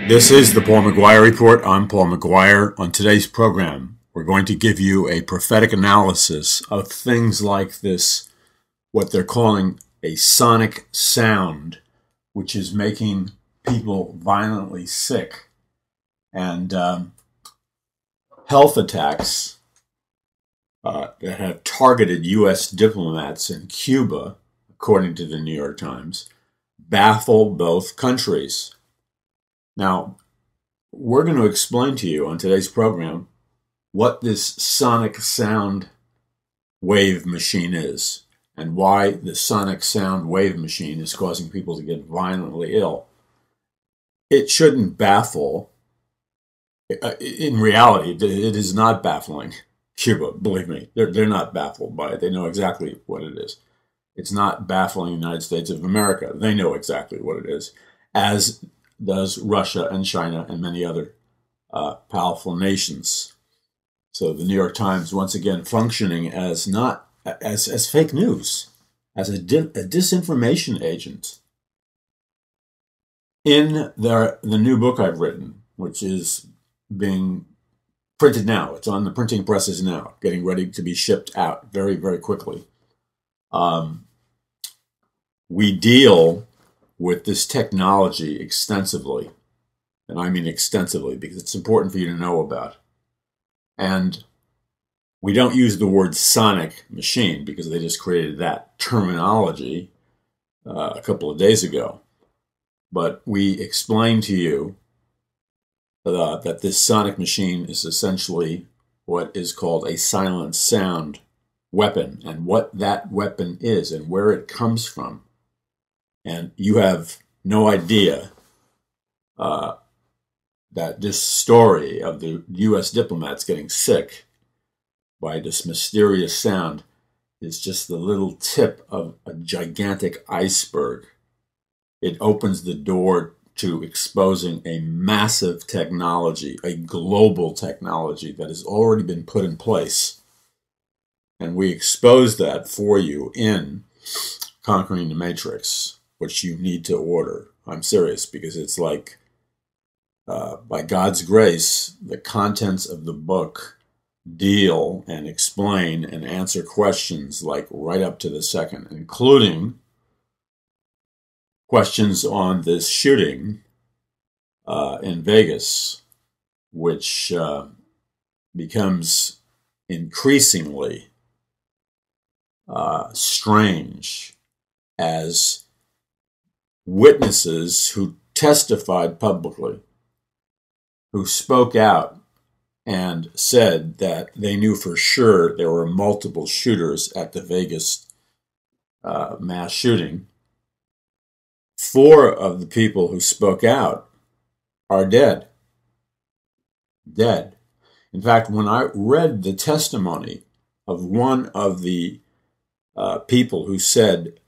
This is the Paul McGuire Report. I'm Paul McGuire. On today's program, we're going to give you a prophetic analysis of things like this, what they're calling a sonic sound, which is making people violently sick, and health attacks that have targeted U.S. diplomats in Cuba, according to the New York Times, baffle both countries. Now, we're going to explain to you on today's program what this sonic sound wave machine is and why the sonic sound wave machine is causing people to get violently ill. It shouldn't baffle. In reality, it is not baffling Cuba, believe me. They're not baffled by it. They know exactly what it is. It's not baffling the United States of America. They know exactly what it is, as does Russia and China and many other powerful nations. So the New York Times, once again, functioning as not as fake news, as a disinformation agent. In the new book I've written, which is being printed now, it's on the printing presses now, getting ready to be shipped out very, very quickly. We deal with this technology extensively, and I mean extensively because it's important for you to know about. And we don't use the word sonic machine because they just created that terminology a couple of days ago. But we explain to you that this sonic machine is essentially what is called a silent sound weapon, and what that weapon is and where it comes from. And you have no idea that this story of the U.S. diplomats getting sick by this mysterious sound is just the little tip of a gigantic iceberg. It opens the door to exposing a massive technology, a global technology that has already been put in place. And we expose that for you in Conquering the Matrix, which you need to order. I'm serious, because it's like, by God's grace, the contents of the book deal and explain and answer questions like right up to the second, including questions on this shooting in Vegas, which becomes increasingly strange as witnesses who testified publicly, who spoke out and said that they knew for sure there were multiple shooters at the Vegas mass shooting. 4 of the people who spoke out are dead. Dead. In fact, when I read the testimony of one of the people who said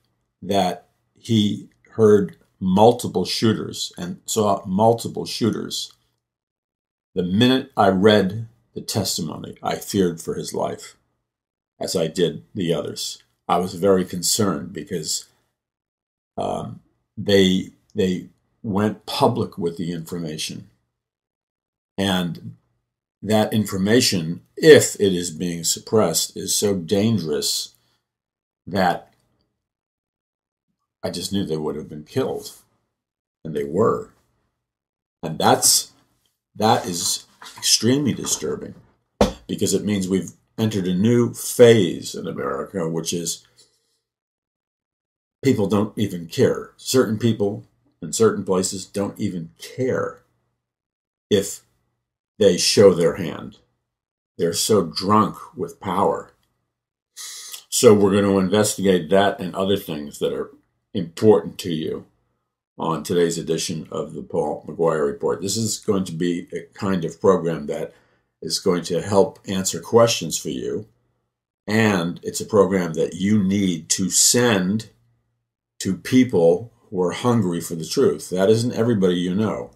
that he heard multiple shooters and saw multiple shooters, the minute I read the testimony, I feared for his life, as I did the others. I was very concerned because they went public with the information. And that information, if it is being suppressed, is so dangerous that I just knew they would have been killed, and they were. And that is extremely disturbing, because it means we've entered a new phase in America, which is people don't even care. Certain people in certain places don't even care if they show their hand. They're so drunk with power. So we're going to investigate that and other things that are important to you on today's edition of the Paul McGuire Report. This is going to be a kind of program that is going to help answer questions for you, and it's a program that you need to send to people who are hungry for the truth. That isn't everybody you know.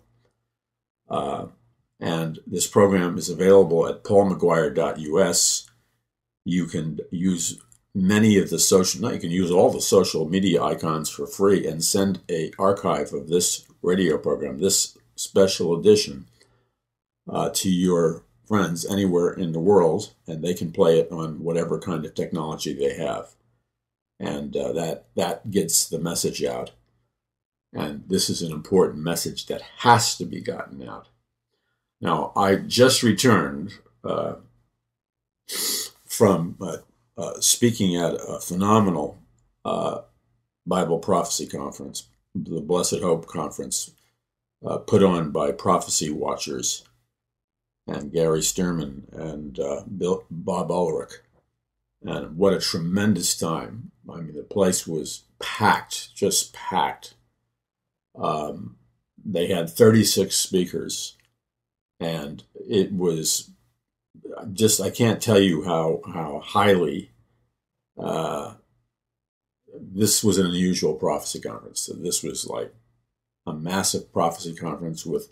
And this program is available at paulmcguire.us. You can use many of the you can use all the social media icons for free and send an archive of this radio program, this special edition to your friends anywhere in the world, and they can play it on whatever kind of technology they have. And that gets the message out. And this is an important message that has to be gotten out. Now, I just returned from speaking at a phenomenal Bible prophecy conference, the Blessed Hope Conference, put on by Prophecy Watchers and Gary Stearman and Bob Ulrich. And what a tremendous time. I mean, the place was packed, just packed. They had 36 speakers, and it was just, I can't tell you how highly this was an unusual prophecy conference. So this was like a massive prophecy conference with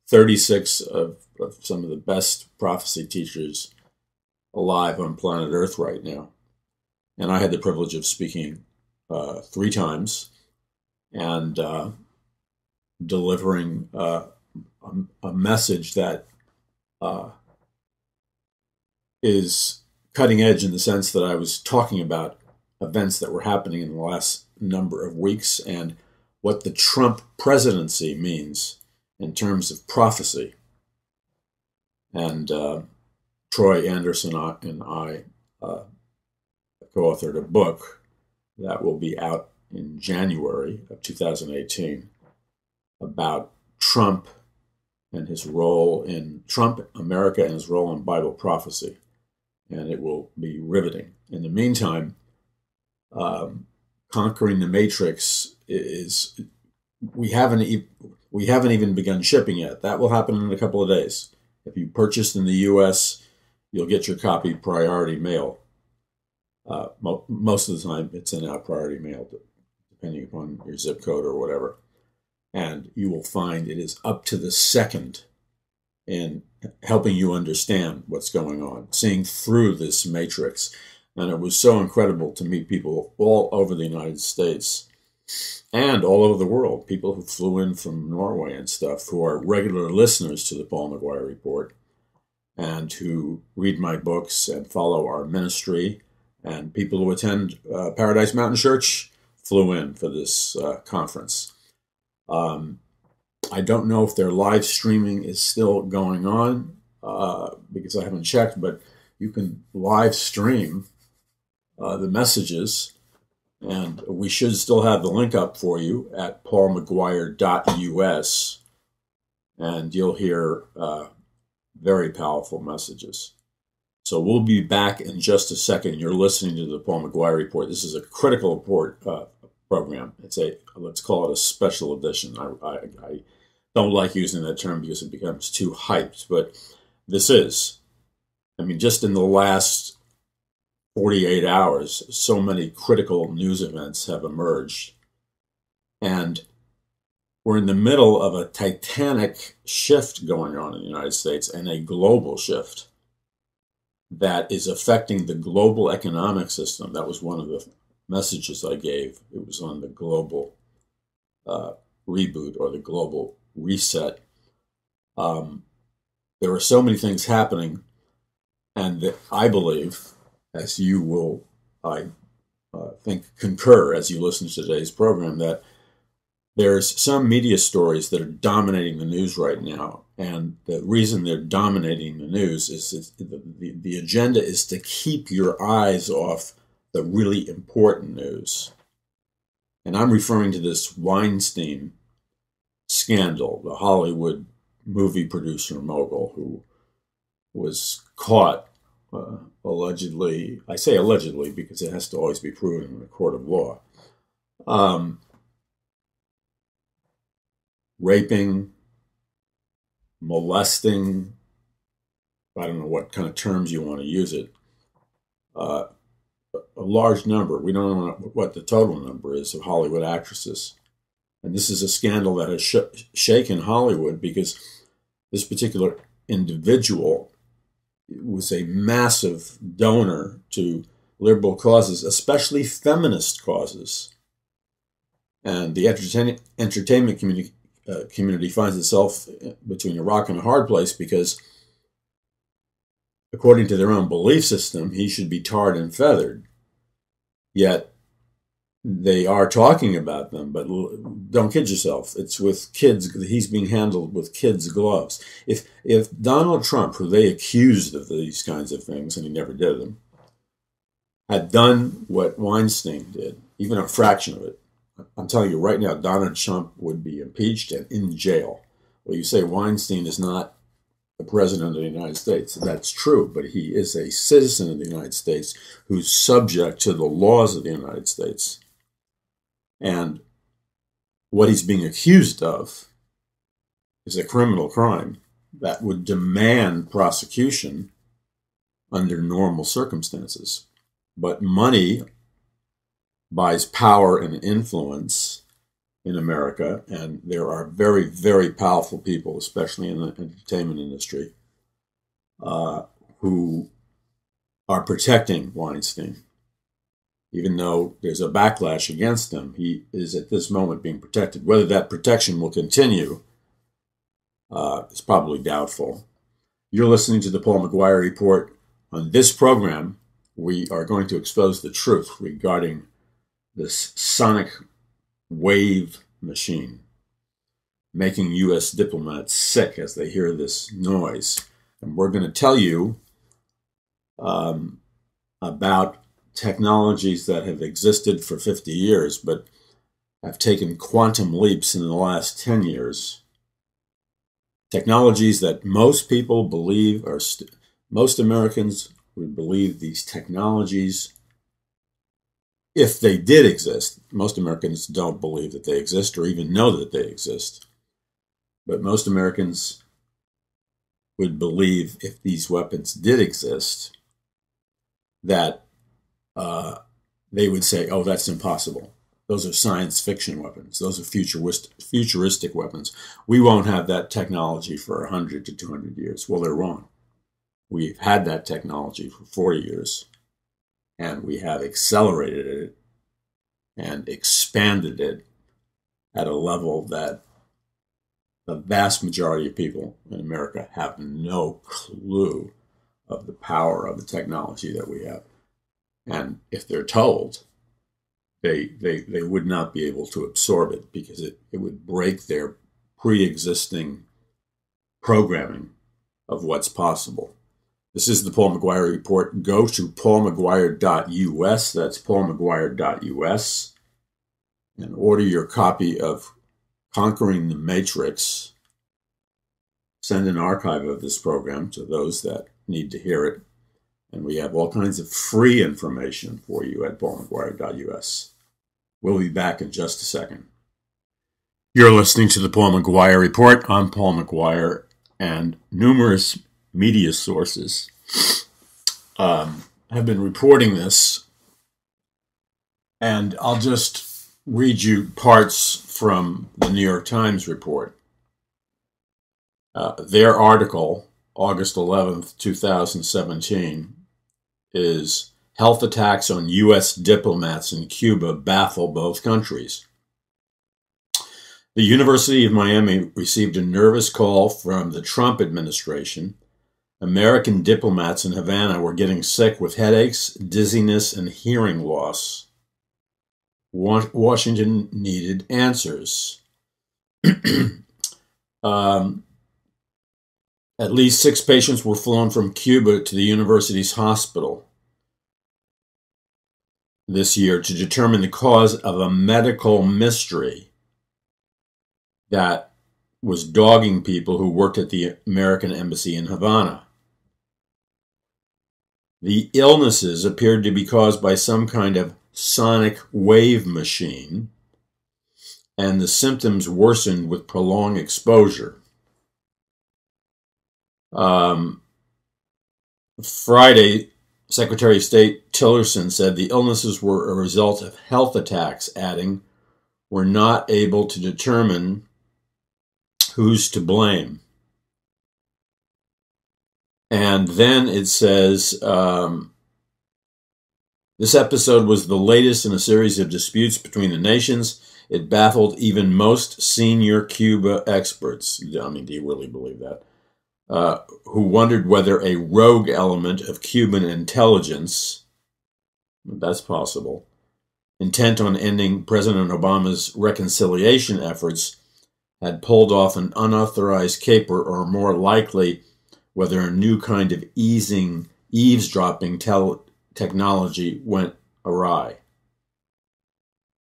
36 of some of the best prophecy teachers alive on planet Earth right now. And I had the privilege of speaking 3 times and delivering a message that is cutting edge in the sense that I was talking about events that were happening in the last number of weeks and what the Trump presidency means in terms of prophecy. And Troy Anderson and I co-authored a book that will be out in January of 2018 about Trump and his role in Trump, America, and his role in Bible prophecy. And it will be riveting. In the meantime, Conquering the Matrix is, we haven't even begun shipping yet. That will happen in a couple of days. If you purchased in the U.S., you'll get your copy priority mail. Most of the time, it's in our priority mail, depending upon your zip code or whatever. And you will find it is up to the second in helping you understand what's going on, seeing through this matrix. And it was so incredible to meet people all over the United States and all over the world, people who flew in from Norway and stuff, who are regular listeners to the Paul McGuire Report and who read my books and follow our ministry, and people who attend Paradise Mountain Church flew in for this conference. I don't know if their live streaming is still going on because I haven't checked, but you can live stream the messages, and we should still have the link up for you at paulmcguire.us, and you'll hear very powerful messages. So we'll be back in just a second. You're listening to the Paul McGuire Report. This is a critical report program. It's let's call it a special edition. I don't like using that term because it becomes too hyped, but this is. I mean, just in the last 48 hours, so many critical news events have emerged. And we're in the middle of a titanic shift going on in the United States, and a global shift that is affecting the global economic system. That was one of the messages I gave. It was on the global reboot or the global reset. There are so many things happening, and I believe, as you will, I think, concur as you listen to today's program, that there's some media stories that are dominating the news right now, and the reason they're dominating the news is the agenda is to keep your eyes off the really important news. And I'm referring to this Weinstein scandal, the Hollywood movie producer mogul who was caught allegedly, I say allegedly because it has to always be proven in a court of law, raping, molesting, I don't know what kind of terms you want to use it, a large number, we don't know what the total number is, of Hollywood actresses. And this is a scandal that has shaken Hollywood because this particular individual was a massive donor to liberal causes, especially feminist causes. And the entertainment community finds itself between a rock and a hard place because, according to their own belief system, he should be tarred and feathered. Yet they are talking about them, but don't kid yourself. It's with kids. He's being handled with kids' gloves. If Donald Trump, who they accused of these kinds of things, and he never did them, had done what Weinstein did, even a fraction of it, I'm telling you right now, Donald Trump would be impeached and in jail. Well, you say Weinstein is not the president of the United States. That's true, but he is a citizen of the United States who's subject to the laws of the United States. And what he's being accused of is a criminal crime that would demand prosecution under normal circumstances. But money buys power and influence in America, and there are very, very powerful people, especially in the entertainment industry, who are protecting Weinstein. Even though there's a backlash against him, he is at this moment being protected. Whether that protection will continue is probably doubtful. You're listening to the Paul McGuire Report. On this program, we are going to expose the truth regarding this sonic wave machine, making U.S. diplomats sick as they hear this noise. And we're going to tell you about technologies that have existed for 50 years, but have taken quantum leaps in the last 10 years. Technologies that most people believe are, most Americans would believe these technologies, if they did exist. Most Americans don't believe that they exist or even know that they exist. But most Americans would believe, if these weapons did exist, that they would say, oh, that's impossible. Those are science fiction weapons. Those are futuristic weapons. We won't have that technology for 100 to 200 years. Well, they're wrong. We've had that technology for 40 years, and we have accelerated it and expanded it at a level that the vast majority of people in America have no clue of the power of the technology that we have. And if they're told, they would not be able to absorb it because it would break their pre-existing programming of what's possible. This is the Paul McGuire Report. Go to paulmcguire.us, that's paulmcguire.us, and order your copy of Conquering the Matrix. Send an archive of this program to those that need to hear it. And we have all kinds of free information for you at paulmcguire.us. We'll be back in just a second. You're listening to the Paul McGuire Report. I'm Paul McGuire, and numerous media sources have been reporting this. And I'll just read you parts from the New York Times report. Their article, August 11th, 2017, is Health Attacks on U.S. Diplomats in Cuba Baffle Both Countries. The University of Miami received a nervous call from the Trump administration. American diplomats in Havana were getting sick with headaches, dizziness, and hearing loss. Washington needed answers. At least 6 patients were flown from Cuba to the university's hospital this year to determine the cause of a medical mystery that was dogging people who worked at the American embassy in Havana. The illnesses appeared to be caused by some kind of sonic wave machine, and the symptoms worsened with prolonged exposure. Friday, Secretary of State Tillerson said the illnesses were a result of health attacks, adding, "We're not able to determine who's to blame." And then it says, this episode was the latest in a series of disputes between the nations. It baffled even most senior Cuba experts. I mean, do you really believe that? Who wondered whether a rogue element of Cuban intelligence, that's possible, intent on ending President Obama's reconciliation efforts, had pulled off an unauthorized caper, or more likely, whether a new kind of eavesdropping technology went awry.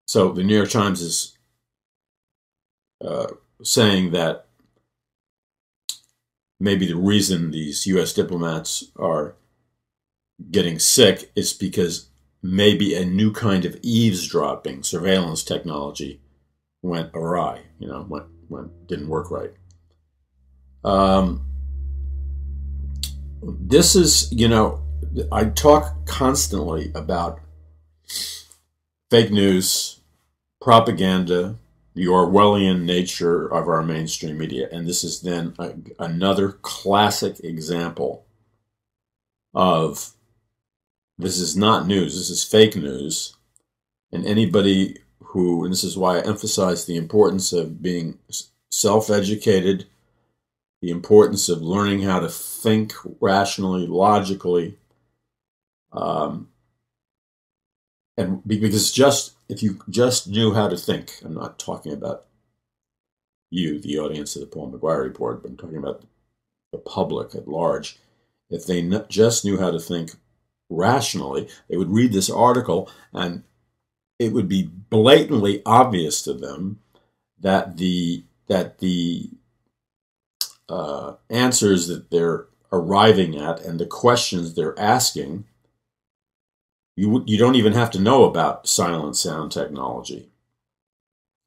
So the New York Times is saying that maybe the reason these U.S. diplomats are getting sick is because maybe a new kind of eavesdropping surveillance technology went awry, didn't work right. This is, I talk constantly about fake news, propaganda, the Orwellian nature of our mainstream media. And this is then another classic example of, this is not news, this is fake news. And anybody who, and this is why I emphasize the importance of being self-educated, the importance of learning how to think rationally, logically, and because if you just knew how to think, I'm not talking about you, the audience of the Paul McGuire Report, but I'm talking about the public at large. If they just knew how to think rationally, they would read this article and it would be blatantly obvious to them that the answers that they're arriving at and the questions they're asking, you don't even have to know about silent sound technology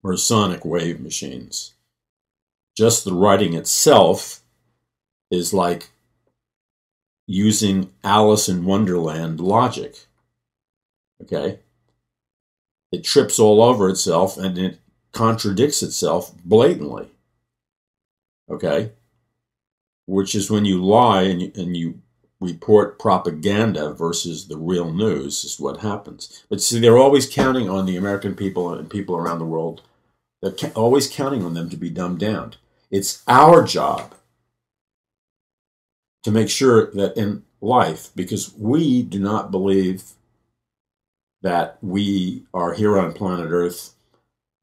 or sonic wave machines. Just the writing itself is like using Alice in Wonderland logic. Okay? It trips all over itself and it contradicts itself blatantly. Okay? Which is when you lie and you report propaganda versus the real news is what happens. But see, they're always counting on the American people and people around the world. They're always counting on them to be dumbed down. It's our job to make sure that in life, because we do not believe that we are here on planet Earth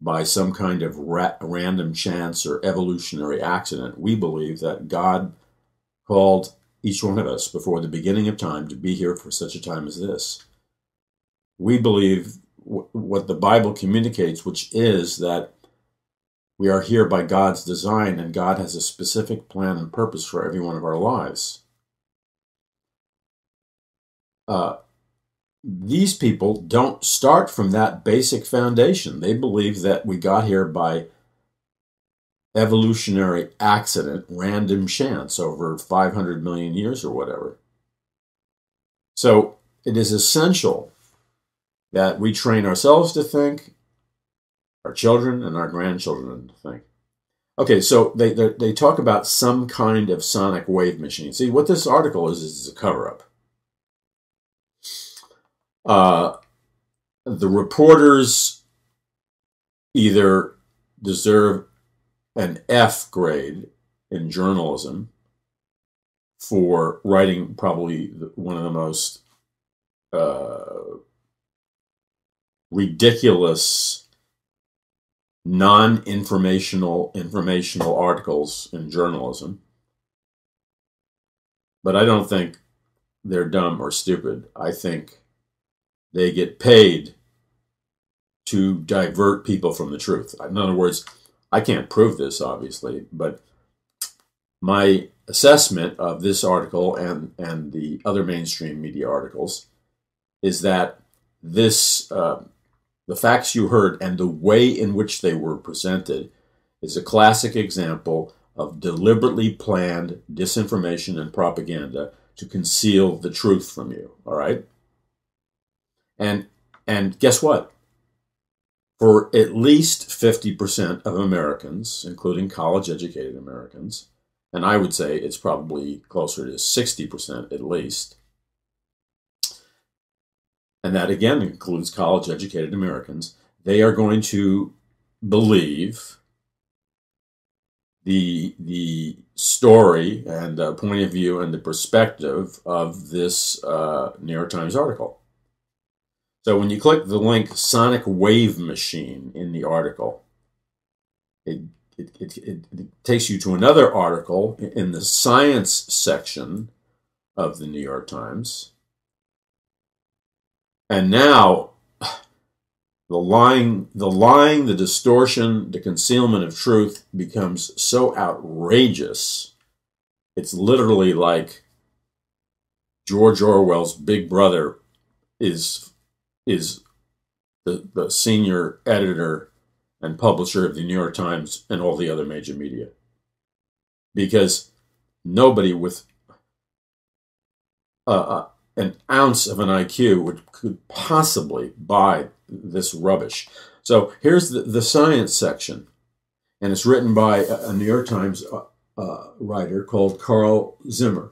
by some kind of random chance or evolutionary accident. We believe that God called each one of us before the beginning of time to be here for such a time as this. We believe what the Bible communicates, which is that we are here by God's design and God has a specific plan and purpose for every one of our lives. These people don't start from that basic foundation. They believe that we got here by evolutionary accident, random chance over 500 million years or whatever. So it is essential that we train ourselves to think, our children and our grandchildren to think. Okay, so they talk about some kind of sonic wave machine. See, what this article is a cover-up. The reporters either deserve an F grade in journalism for writing probably one of the most ridiculous, non-informational articles in journalism. But I don't think they're dumb or stupid. I think they get paid to divert people from the truth. In other words, I can't prove this, obviously, but my assessment of this article and the other mainstream media articles is that this, the facts you heard and the way in which they were presented is a classic example of deliberately planned disinformation and propaganda to conceal the truth from you, all right? And guess what? For at least 50% of Americans, including college-educated Americans, and I would say it's probably closer to 60% at least, and that again includes college-educated Americans, they are going to believe the story and point of view and the perspective of this New York Times article. So when you click the link "Sonic Wave Machine" in the article, it takes you to another article in the science section of the New York Times. And now the lying, the distortion, the concealment of truth becomes so outrageous. It's literally like George Orwell's Big Brother is the senior editor and publisher of the New York Times and all the other major media. Because nobody with an ounce of an IQ could possibly buy this rubbish. So here's the science section, and it's written by a New York Times writer called Carl Zimmer.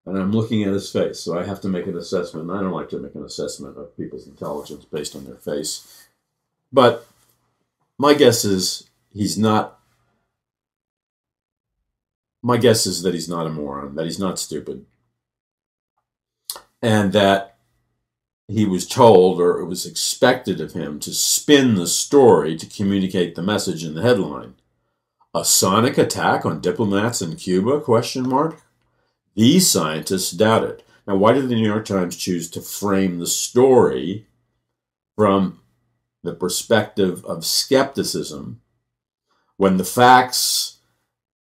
And I'm looking at his face, so I have to make an assessment. I don't like to make an assessment of people's intelligence based on their face. But my guess is he's not. My guess is that he's not a moron, that he's not stupid, and that he was told, or it was expected of him, to spin the story to communicate the message in the headline. A sonic attack on diplomats in Cuba? ? These scientists doubt it. Now, why did the New York Times choose to frame the story from the perspective of skepticism when the facts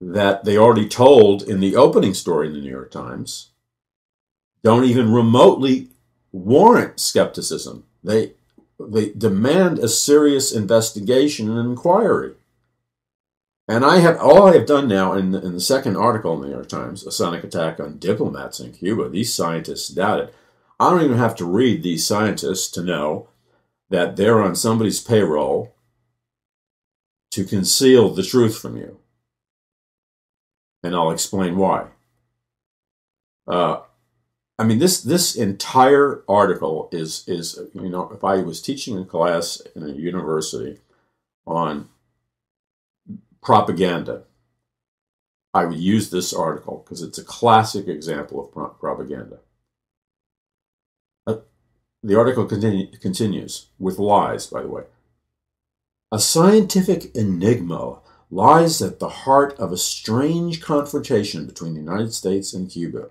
that they already told in the opening story in the New York Times don't even remotely warrant skepticism? They demand a serious investigation and inquiry. And all I have done now in the second article in the New York Times, a sonic attack on diplomats in Cuba, these scientists doubt it. I don't even have to read these scientists to know that they're on somebody's payroll to conceal the truth from you. And I'll explain why. I mean, this entire article is, you know, if I was teaching a class in a university on propaganda, I would use this article because it's a classic example of propaganda. The article continues with lies, by the way. A scientific enigma lies at the heart of a strange confrontation between the United States and Cuba.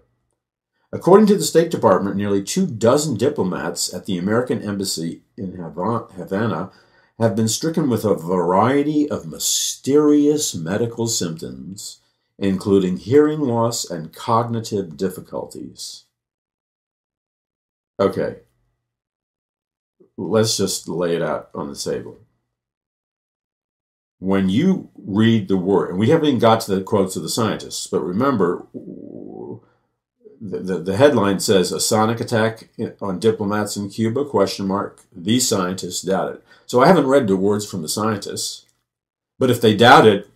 According to the State Department, nearly 24 diplomats at the American Embassy in Havana have been stricken with a variety of mysterious medical symptoms, including hearing loss and cognitive difficulties. Okay, let's just lay it out on the table. When you read the word, and we haven't even got to the quotes of the scientists, but remember, the headline says, a sonic attack on diplomats in Cuba, ? These scientists doubt it. So I haven't read the words from the scientists, but if they doubt it,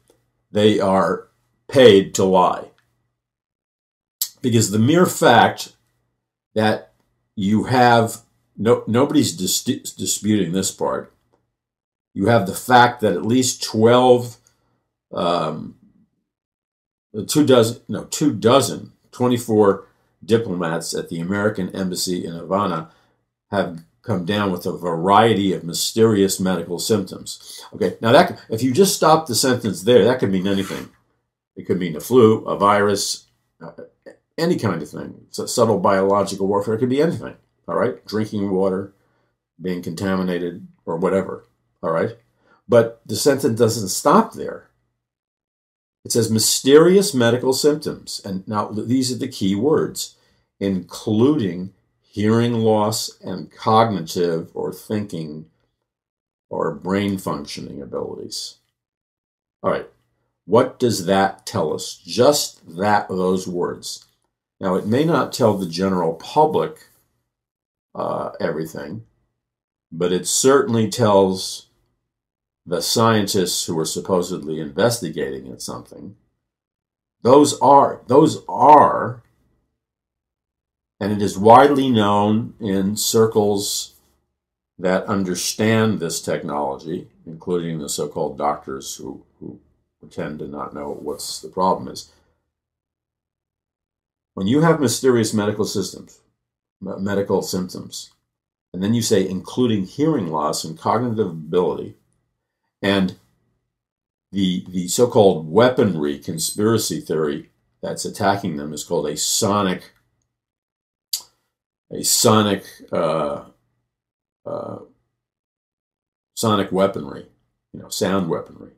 they are paid to lie. Because the mere fact that you have, nobody's disputing this part, you have the fact that at least 24 diplomats at the American Embassy in Havana have come down with a variety of mysterious medical symptoms. Okay, now that, if you just stop the sentence there, that could mean anything. It could mean the flu, a virus, any kind of thing. It's a subtle biological warfare. It could be anything, all right? Drinking water, being contaminated, or whatever, all right? But the sentence doesn't stop there. It says mysterious medical symptoms. And now these are the key words, including hearing loss and cognitive or thinking or brain functioning abilities. All right, what does that tell us? Just those words. Now, it may not tell the general public everything, but it certainly tells the scientists who are supposedly investigating it something. Those are, and it is widely known in circles that understand this technology, including the so-called doctors who pretend to not know what the problem is. When you have mysterious medical symptoms, and then you say including hearing loss and cognitive ability, and the so-called weaponry conspiracy theory that's attacking them is called a sonic weaponry, sound weaponry.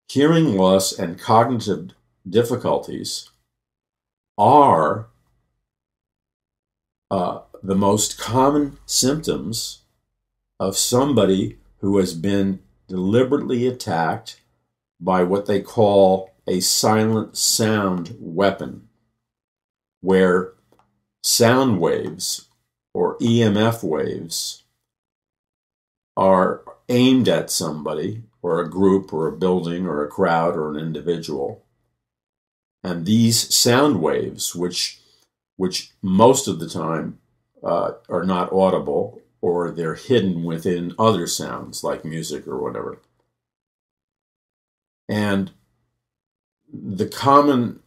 Hearing loss and cognitive difficulties are the most common symptoms of somebody who has been deliberately attacked by what they call a silent sound weapon, where sound waves or EMF waves are aimed at somebody or a group or a building or a crowd or an individual. And these sound waves, which most of the time are not audible, or they're hidden within other sounds like music or whatever. And the common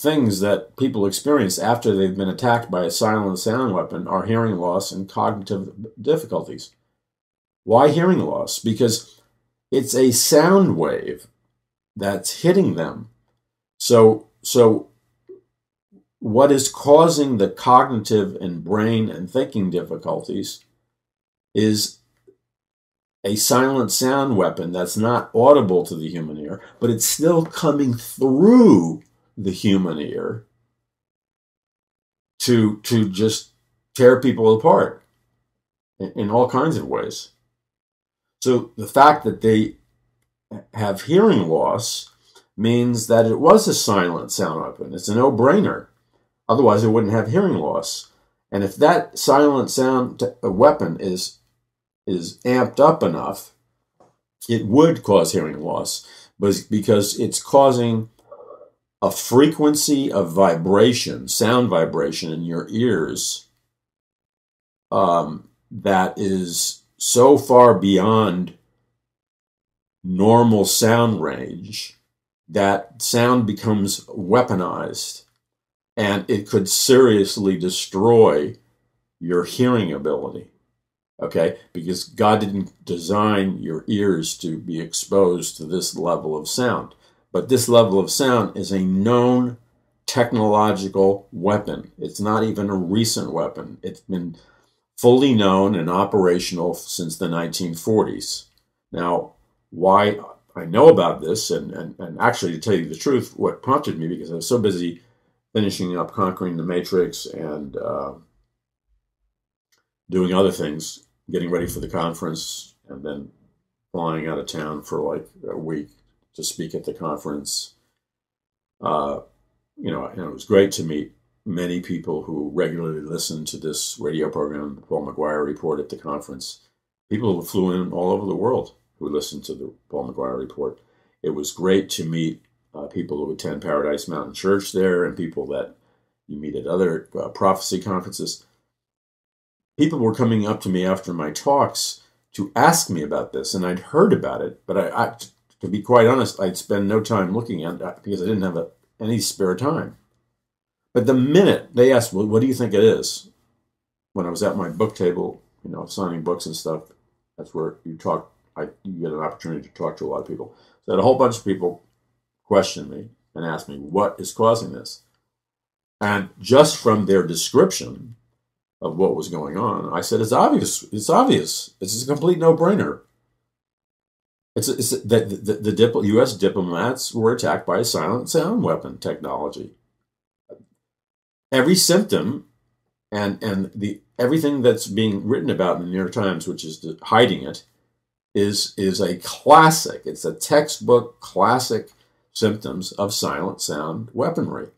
things that people experience after they've been attacked by a silent sound weapon are hearing loss and cognitive difficulties. Why hearing loss? Because it's a sound wave that's hitting them. So what is causing the cognitive and brain and thinking difficulties is a silent sound weapon that's not audible to the human ear, but it's still coming through the human ear to just tear people apart in all kinds of ways. So the fact that they have hearing loss means that it was a silent sound weapon. It's a no-brainer. Otherwise, it wouldn't have hearing loss. And if that silent sound weapon is amped up enough, it would cause hearing loss, because it's causing a frequency of vibration, sound vibration in your ears that is so far beyond normal sound range that sound becomes weaponized, and it could seriously destroy your hearing ability. Okay, because God didn't design your ears to be exposed to this level of sound. But this level of sound is a known technological weapon. It's not even a recent weapon. It's been fully known and operational since the 1940s. Now, why I know about this, and actually, to tell you the truth, what prompted me, because I was so busy finishing up Conquering the Matrix and doing other things, getting ready for the conference, and then flying out of town for like a week to speak at the conference. And it was great to meet many people who regularly listen to this radio program, the Paul McGuire Report, at the conference. People who flew in all over the world who listened to the Paul McGuire Report. It was great to meet people who attend Paradise Mountain Church there, and people that you meet at other prophecy conferences. People were coming up to me after my talks to ask me about this, and I'd heard about it, but I to be quite honest, I'd spend no time looking at it because I didn't have any spare time. But the minute they asked, well, what do you think it is? When I was at my book table, signing books and stuff, that's where you talk. You get an opportunity to talk to a lot of people. So I had a whole bunch of people question me and ask me, what is causing this? And just from their description of what was going on, I said, it's obvious. It's obvious. It's a complete no-brainer. It's that the U.S. diplomats were attacked by a silent sound weapon technology. Every symptom and everything that's being written about in the New York Times, which is hiding it, is a classic. It's a textbook classic symptoms of silent sound weaponry,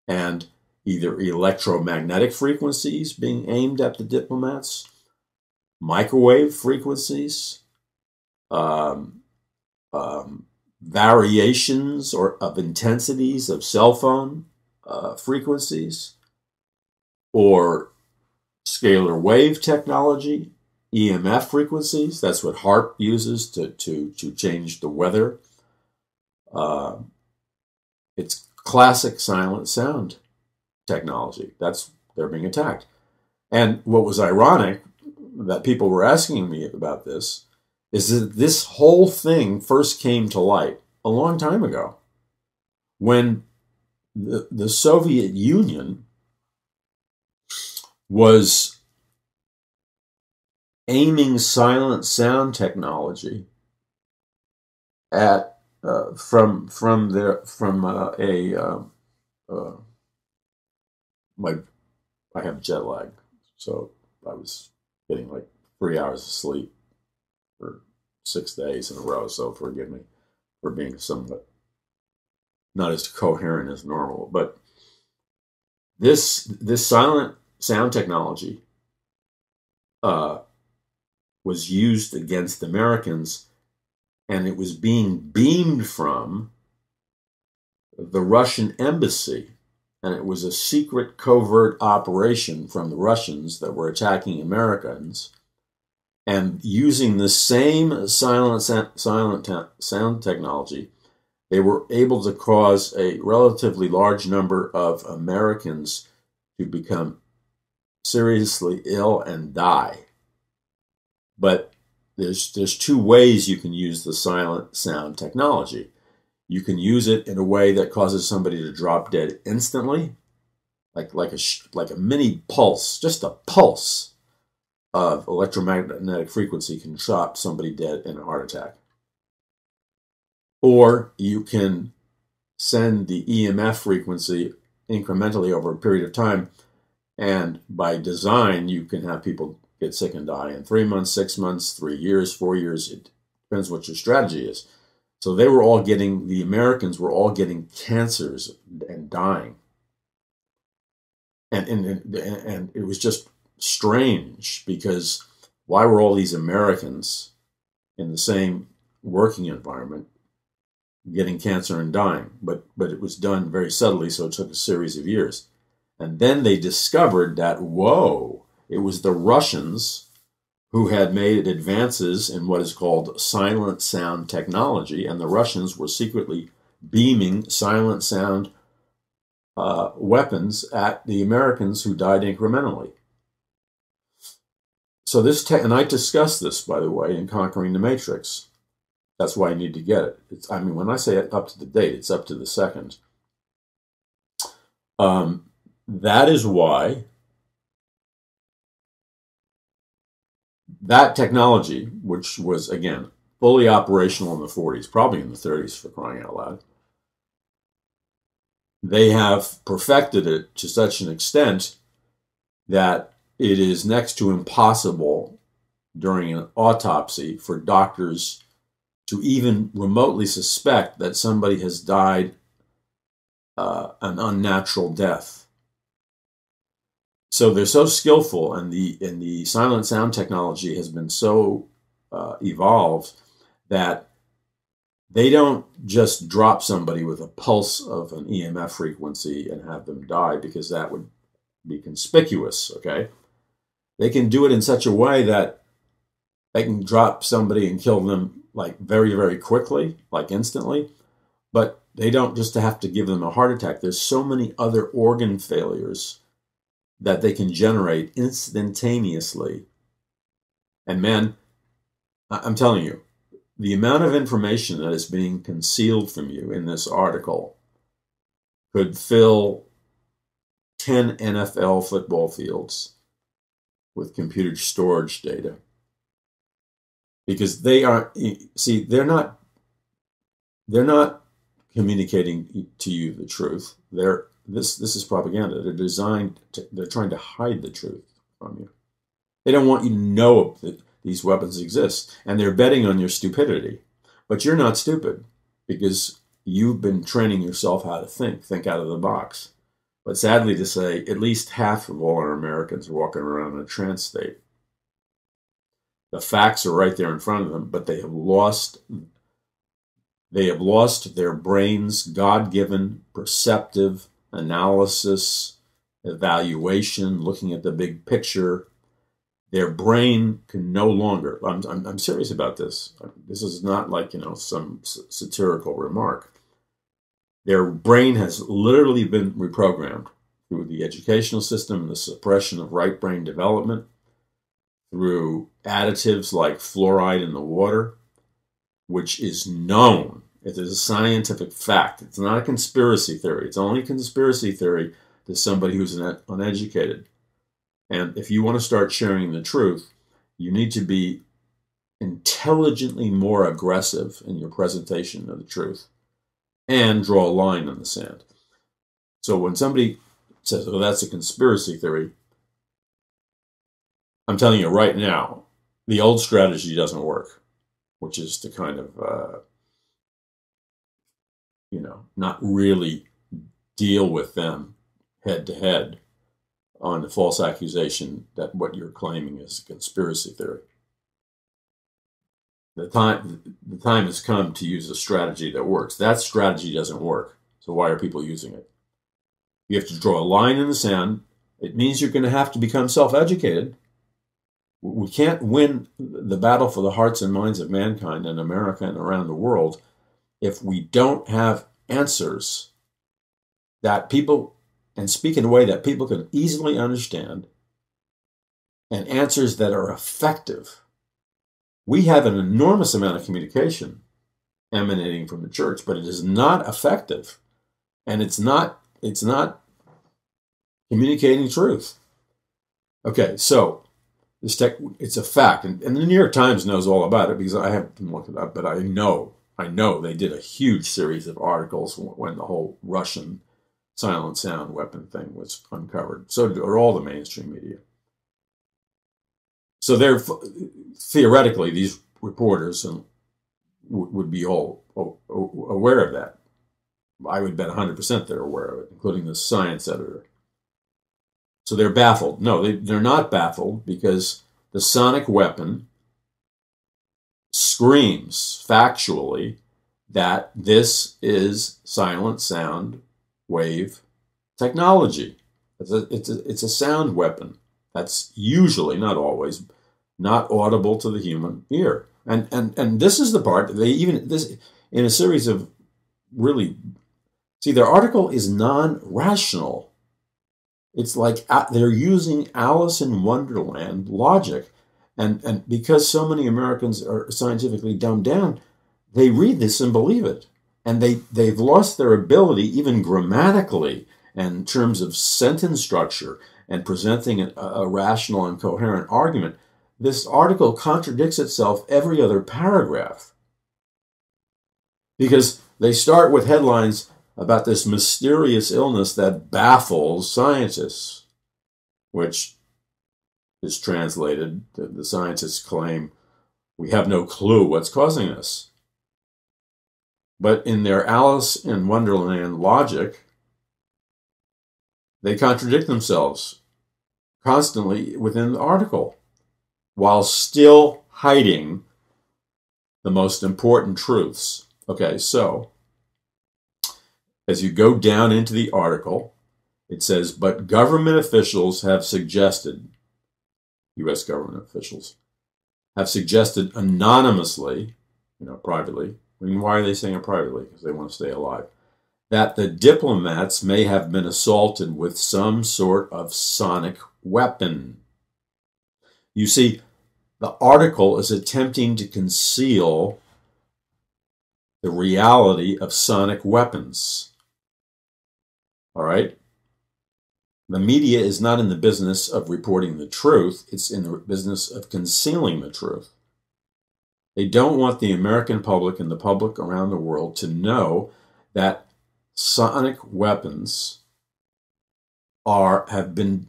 and either electromagnetic frequencies being aimed at the diplomats, microwave frequencies, variations of intensities of cell phone frequencies, or scalar wave technology, EMF frequencies. That's what HAARP uses to change the weather. It's classic silent sound technology. They're being attacked. And what was ironic that people were asking me about this is that this whole thing first came to light a long time ago when the Soviet Union was aiming silent sound technology at I have jet lag, so I was getting like 3 hours of sleep for 6 days in a row. So forgive me for being somewhat not as coherent as normal. But this silent sound technology was used against Americans, and it was being beamed from the Russian embassy. And it was a secret covert operation from the Russians that were attacking Americans. And using the same silent sound technology, they were able to cause a relatively large number of Americans to become seriously ill and die. But there's two ways you can use the silent sound technology. You can use it in a way that causes somebody to drop dead instantly, like a mini pulse, just a pulse of electromagnetic frequency can drop somebody dead in a heart attack. Or you can send the EMF frequency incrementally over a period of time, and by design, you can have people get sick and die in 3 months, 6 months, 3 years, 4 years. It depends what your strategy is. So the Americans were all getting cancers and dying. And it was just strange, because why were all these Americans in the same working environment getting cancer and dying? But it was done very subtly, so it took a series of years. And then they discovered that, whoa, it was the Russians who had made advances in what is called silent sound technology, and the Russians were secretly beaming silent sound weapons at the Americans who died incrementally. So and I discussed this, by the way, in Conquering the Matrix. That's why I need to get it. When I say up to the date, it's up to the second. That is why that technology, which was, again, fully operational in the 40s, probably in the 30s for crying out loud, they have perfected it to such an extent that it is next to impossible during an autopsy for doctors to even remotely suspect that somebody has died an unnatural death. So they're so skillful, and the silent sound technology has been so evolved that they don't just drop somebody with a pulse of an EMF frequency and have them die, because that would be conspicuous, okay? They can do it in such a way that they can drop somebody and kill them like very, very quickly, like instantly, but they don't just have to give them a heart attack. There's so many other organ failures that they can generate instantaneously. And man, I'm telling you, the amount of information that is being concealed from you in this article could fill 10 NFL football fields with computer storage data. Because they're not communicating to you the truth. This is propaganda. They're trying to hide the truth from you. They don't want you to know that these weapons exist, and they're betting on your stupidity. But you're not stupid, because you've been training yourself how to think out of the box. But sadly to say, at least half of all our Americans are walking around in a trance state. The facts are right there in front of them, but they have lost their brains' God-given perceptive analysis evaluation, looking at the big picture. Their brain can no longer, I'm serious about this. This is not like, some satirical remark. Their brain has literally been reprogrammed through the educational system and the suppression of right brain development, through additives like fluoride in the water, which is known. It is a scientific fact. It's not a conspiracy theory. It's only a conspiracy theory to somebody who's uneducated. And if you want to start sharing the truth, you need to be intelligently more aggressive in your presentation of the truth and draw a line in the sand. So when somebody says, oh, that's a conspiracy theory, I'm telling you right now, the old strategy doesn't work, which is to kind of, not really deal with them head to head on the false accusation that what you're claiming is a conspiracy theory. The time has come to use a strategy that works. That strategy doesn't work. So why are people using it? You have to draw a line in the sand. It means you're going to have to become self-educated. We can't win the battle for the hearts and minds of mankind in America and around the world if we don't have answers that people, and speak in a way that people can easily understand, and answers that are effective. We have an enormous amount of communication emanating from the church, but it is not effective, and it's not communicating truth. Okay, so it's a fact, and the New York Times knows all about it because I haven't looked it up, but I know they did a huge series of articles when the whole Russian silent sound weapon thing was uncovered. So are all the mainstream media. So they're theoretically, these reporters would be all aware of that. I would bet 100% they're aware of it, including the science editor. So they're baffled. No, they're not baffled because the sonic weapon screams factually that this is silent sound wave technology. It's a sound weapon that's usually, not always, not audible to the human ear. And this is the part this in a series of really, see, their article is non-rational. It's like they're using Alice in Wonderland logic. And because so many Americans are scientifically dumbed down, they read this and believe it. And they've lost their ability, even grammatically, and in terms of sentence structure and presenting a rational and coherent argument. This article contradicts itself every other paragraph. Because they start with headlines about this mysterious illness that baffles scientists, which is translated, the scientists claim, we have no clue what's causing this. But in their Alice in Wonderland logic, they contradict themselves constantly within the article, while still hiding the most important truths. Okay, so as you go down into the article, it says, but government officials have suggested, U.S. government officials, have suggested anonymously, privately. I mean, why are they saying it privately? Because they want to stay alive. That the diplomats may have been assaulted with some sort of sonic weapon. You see, the article is attempting to conceal the reality of sonic weapons. All right? The media is not in the business of reporting the truth. It's in the business of concealing the truth. They don't want the American public and the public around the world to know that sonic weapons have been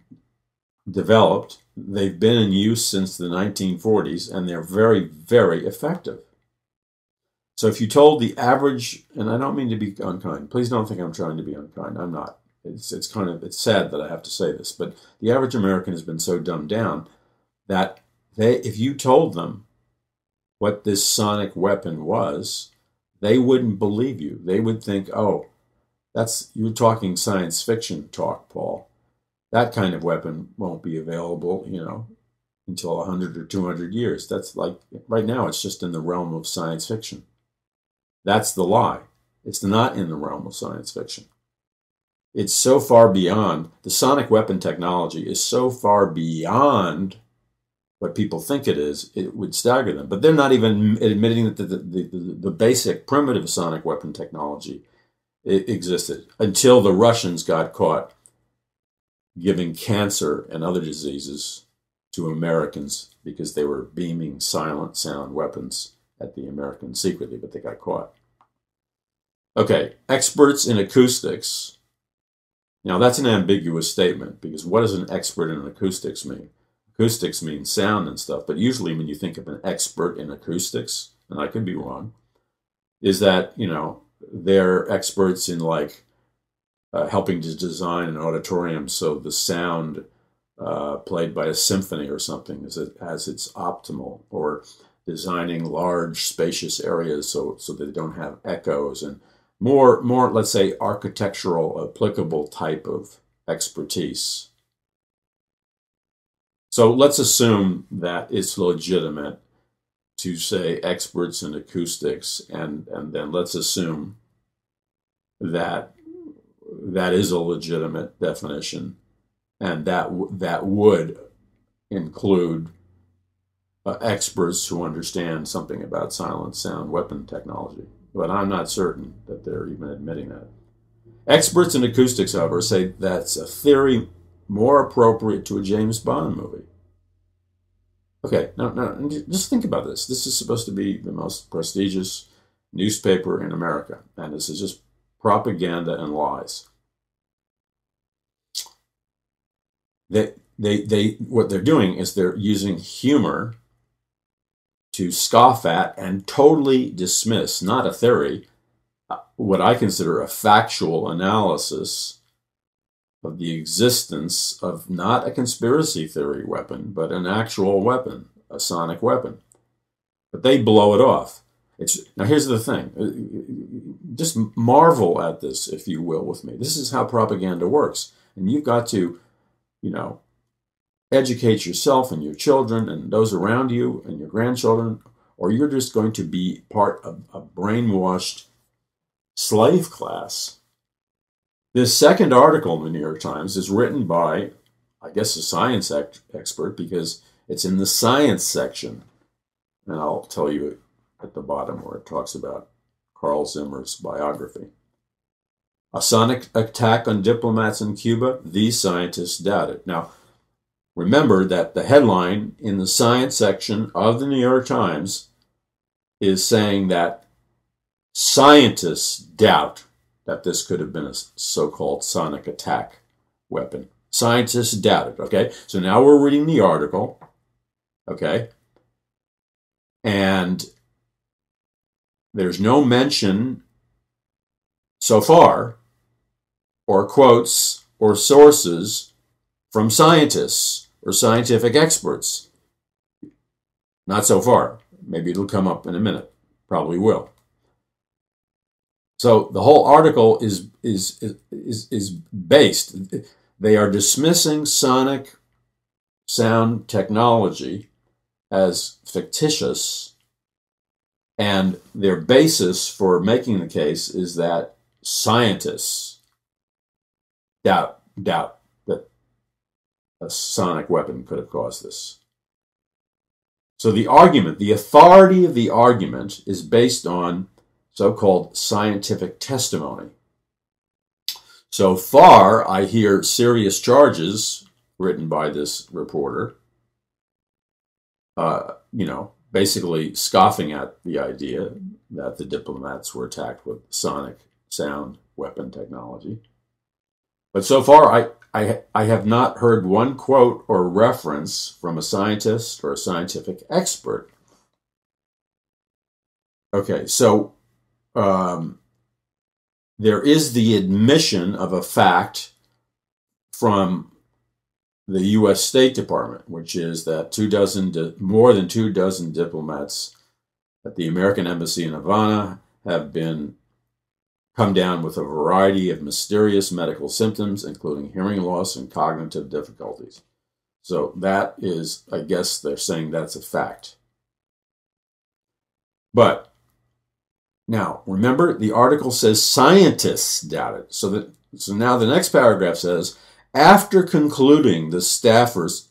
developed. They've been in use since the 1940s, and they're very, very effective. So if you told the average, and I don't mean to be unkind, please don't think I'm trying to be unkind. I'm not. It's sad that I have to say this, but the average American has been so dumbed down that if you told them what this sonic weapon was, they wouldn't believe you. They would think, oh, you're talking science fiction talk, Paul. that kind of weapon won't be available, until 100 or 200 years. That's like, right now, it's just in the realm of science fiction. That's the lie. It's not in the realm of science fiction. It's so far beyond, the sonic weapon technology is so far beyond what people think it is, it would stagger them. But they're not even admitting that the basic primitive sonic weapon technology existed until the Russians got caught giving cancer and other diseases to Americans because they were beaming silent sound weapons at the Americans secretly, but they got caught. Okay, experts in acoustics. Now, that's an ambiguous statement, because what does an expert in acoustics mean? Acoustics means sound and stuff, but usually when you think of an expert in acoustics, and I could be wrong, is that, they're experts in, like, helping to design an auditorium so the sound played by a symphony or something as it's optimal, or designing large, spacious areas so that they don't have echoes, and more, let's say, architectural, applicable type of expertise. So let's assume that it's legitimate to say experts in acoustics, and then let's assume that that is a legitimate definition, and that would include experts who understand something about silent sound weapon technology. But I'm not certain that they're even admitting that. Experts in acoustics, however, say that's a theory more appropriate to a James Bond movie. Okay, now just think about this. This is supposed to be the most prestigious newspaper in America, and this is just propaganda and lies. What they're doing is they're using humor to scoff at and totally dismiss, not a theory, what I consider a factual analysis of the existence of not a conspiracy theory weapon, but an actual weapon, a sonic weapon. But they blow it off. Now here's the thing. Just marvel at this, if you will, with me. This is how propaganda works. And you've got to, educate yourself and your children and those around you and your grandchildren, or you're just going to be part of a brainwashed slave class. This second article in the New York Times is written by, I guess, a science expert, because it's in the science section. And I'll tell you at the bottom where it talks about Carl Zimmer's biography. A sonic attack on diplomats in Cuba? These scientists doubt it. Now, remember that the headline in the science section of the New York Times is saying that scientists doubt that this could have been a so-called sonic attack weapon. Scientists doubt it, okay? So now we're reading the article, okay? And there's no mention so far, or quotes, or sources from scientists or scientific experts. Not so far. Maybe it'll come up in a minute. Probably will. So the whole article is based. They are dismissing sonic sound technology as fictitious, and their basis for making the case is that scientists doubt that a sonic weapon could have caused this. So the argument, the authority of the argument, is based on so-called scientific testimony. So far, I hear serious charges written by this reporter, basically scoffing at the idea that the diplomats were attacked with sonic sound weapon technology. But so far, I have not heard one quote or reference from a scientist or a scientific expert. Okay, so there is the admission of a fact from the U.S. State Department, which is that more than 24 diplomats at the American Embassy in Havana have been come down with a variety of mysterious medical symptoms, including hearing loss and cognitive difficulties. So that is, I guess they're saying that's a fact. But now, remember, the article says scientists doubted. So now the next paragraph says, after concluding the staffers,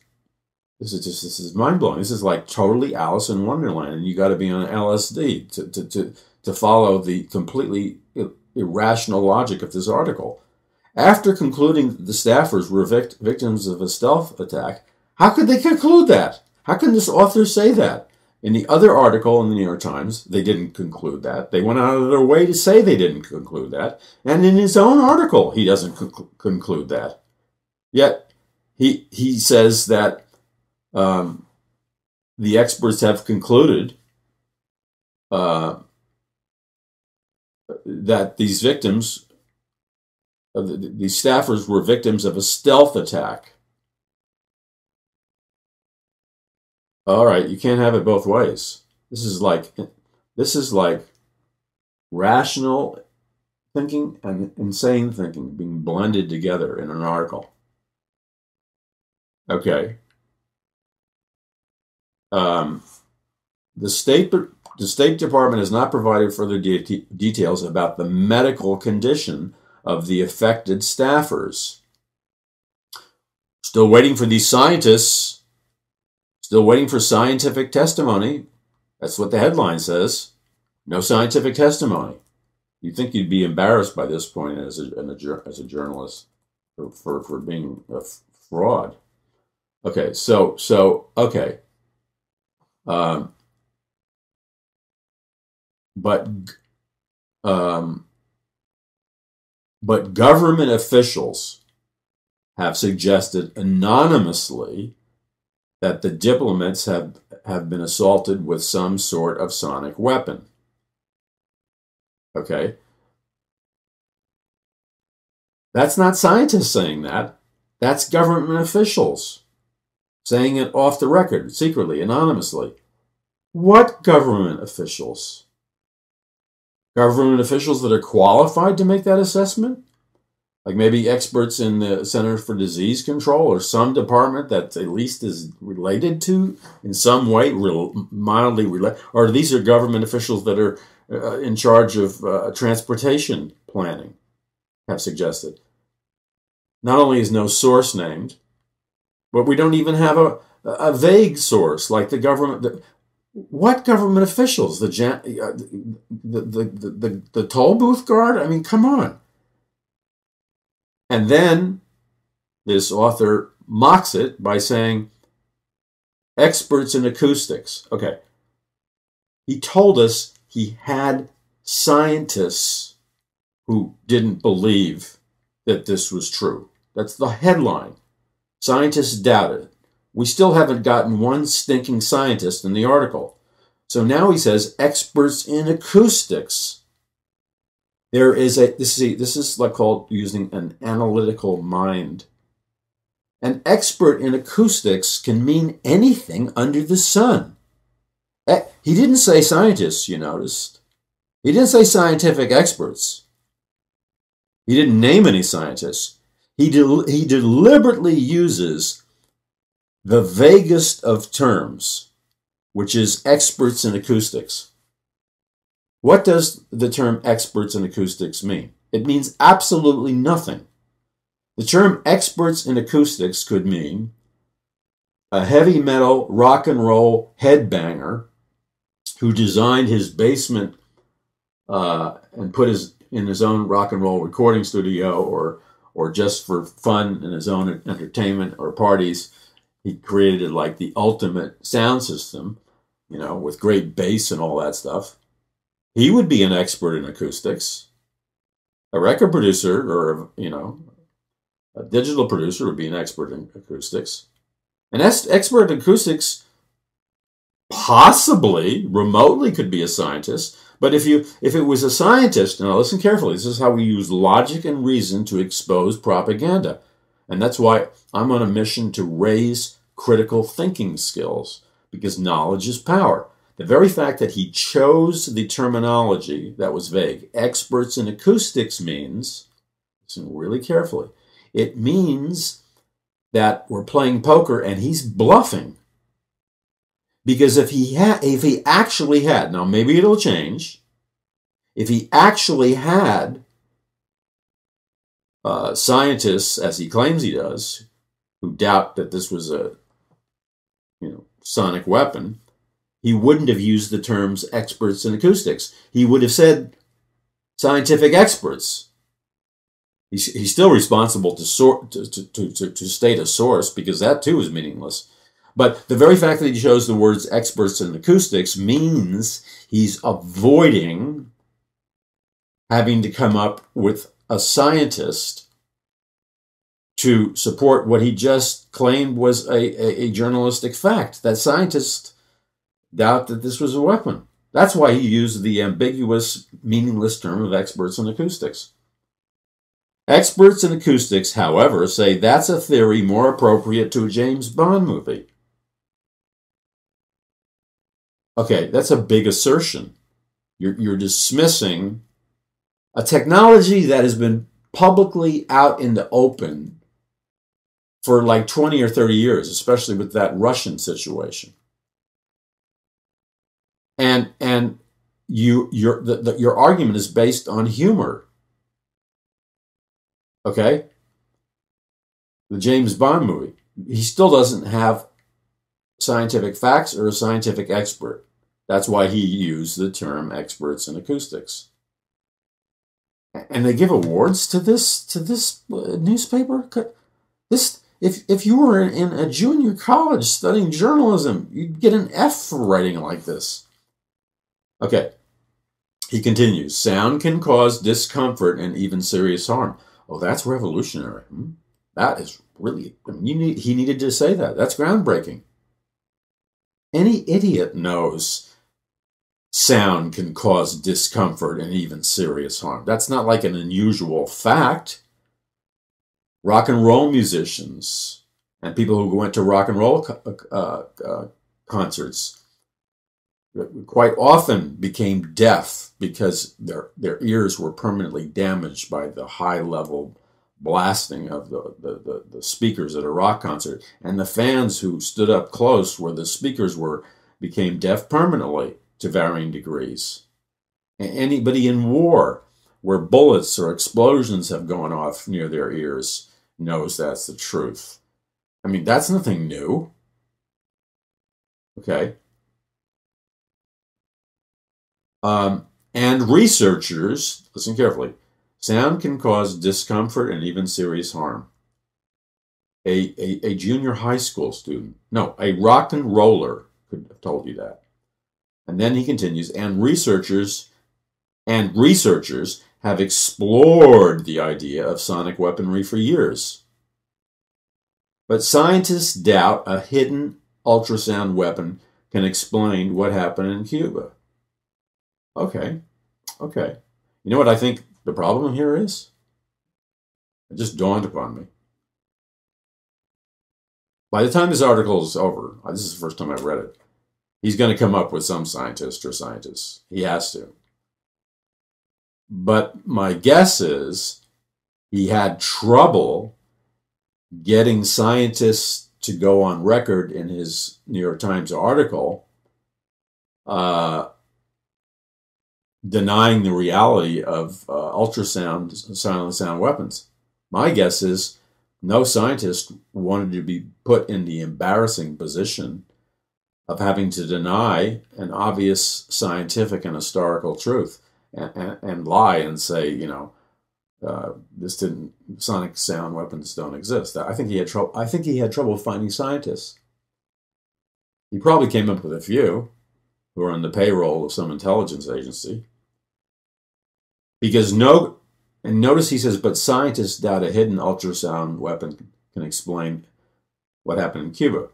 this is mind-blowing. This is like totally Alice in Wonderland, and you got to be on LSD to follow the completely irrational logic of this article. After concluding that the staffers were victims of a stealth attack, how could they conclude that? How can this author say that? In the other article in the New York Times, they didn't conclude that. They went out of their way to say they didn't conclude that. And in his own article, he doesn't conclude that. Yet, he says that the experts have concluded that these victims, these staffers were victims of a stealth attack. All right, you can't have it both ways. This is like rational thinking and insane thinking being blended together in an article. Okay. The State Department has not provided further details about the medical condition of the affected staffers. Still waiting for these scientists. Still waiting for scientific testimony. That's what the headline says. No scientific testimony. You'd think you'd be embarrassed by this point as a journalist for being a fraud. Okay, okay. But government officials have suggested anonymously that the diplomats have been assaulted with some sort of sonic weapon. Okay? That's not scientists saying that. That's government officials saying it off the record, secretly, anonymously. What government officials? Government officials that are qualified to make that assessment? Like maybe experts in the Center for Disease Control or some department that at least is related to, in some way, mildly related. Or these are government officials that are in charge of transportation planning, have suggested. Not only is no source named, but we don't even have a vague source like the government. What government officials? The toll booth guard? I mean, come on. And then this author mocks it by saying, experts in acoustics. Okay. He told us he had scientists who didn't believe that this was true. That's the headline. Scientists doubted it. We still haven't gotten one stinking scientist in the article. So now he says experts in acoustics. There is this is like called using an analytical mind. An expert in acoustics can mean anything under the sun. He didn't say scientists, you noticed. He didn't say scientific experts. He didn't name any scientists. He deliberately uses the vaguest of terms, which is experts in acoustics. What does the term experts in acoustics mean? It means absolutely nothing. The term experts in acoustics could mean a heavy metal rock and roll headbanger who designed his basement and put in his own rock and roll recording studio, or just for fun in his own entertainment or parties, he created like the ultimate sound system, with great bass and all that stuff. He would be an expert in acoustics. A record producer or, a digital producer would be an expert in acoustics. An expert in acoustics possibly, remotely could be a scientist. But if it was a scientist, now listen carefully, this is how we use logic and reason to expose propaganda. And that's why I'm on a mission to raise critical thinking skills, because knowledge is power. The very fact that he chose the terminology that was vague, experts in acoustics, means, listen really carefully, it means that we're playing poker and he's bluffing. Because if he actually had, now maybe it'll change, if he actually had scientists, as he claims he does, who doubt that this was a sonic weapon, he wouldn't have used the terms experts in acoustics. He would have said scientific experts. He's still responsible to state a source, because that too is meaningless. But the very fact that he chose the words experts in acoustics means he's avoiding having to come up with a scientist to support what he just claimed was a journalistic fact, that scientists doubt that this was a weapon. That's why he used the ambiguous, meaningless term of experts in acoustics. Experts in acoustics, however, say that's a theory more appropriate to a James Bond movie. Okay, that's a big assertion. You're dismissing a technology that has been publicly out in the open for like 20 or 30 years, especially with that Russian situation. And your argument is based on humor. Okay? The James Bond movie, he still doesn't have scientific facts or a scientific expert. That's why he used the term experts in acoustics. And they give awards to this newspaper. If you were in a junior college studying journalism, you'd get an F for writing like this. Okay. He continues. Sound can cause discomfort and even serious harm. Oh, that's revolutionary. That is really, he needed to say that. That's groundbreaking. Any idiot knows sound can cause discomfort and even serious harm. That's not like an unusual fact. Rock and roll musicians and people who went to rock and roll concerts quite often became deaf because their ears were permanently damaged by the high-level blasting of the speakers at a rock concert. And the fans who stood up close where the speakers were became deaf permanently to varying degrees. Anybody in war where bullets or explosions have gone off near their ears knows that's the truth. I mean, that's nothing new. Okay. And researchers, listen carefully, sound can cause discomfort and even serious harm. A junior high school student, no, a rock and roller could have told you that. And then he continues, and researchers have explored the idea of sonic weaponry for years. But scientists doubt a hidden ultrasound weapon can explain what happened in Cuba. Okay. You know what I think the problem here is? It just dawned upon me. By the time this article is over, this is the first time I've read it, he's going to come up with some scientist or scientists. He has to. But my guess is he had trouble getting scientists to go on record in his New York Times article denying the reality of ultrasound, silent sound weapons. My guess is no scientist wanted to be put in the embarrassing position of having to deny an obvious scientific and historical truth and lie and say, sonic sound weapons don't exist. I think he had trouble. I think he had trouble finding scientists. He probably came up with a few who are on the payroll of some intelligence agency. Because notice he says, but scientists doubt a hidden ultrasound weapon can explain what happened in Cuba.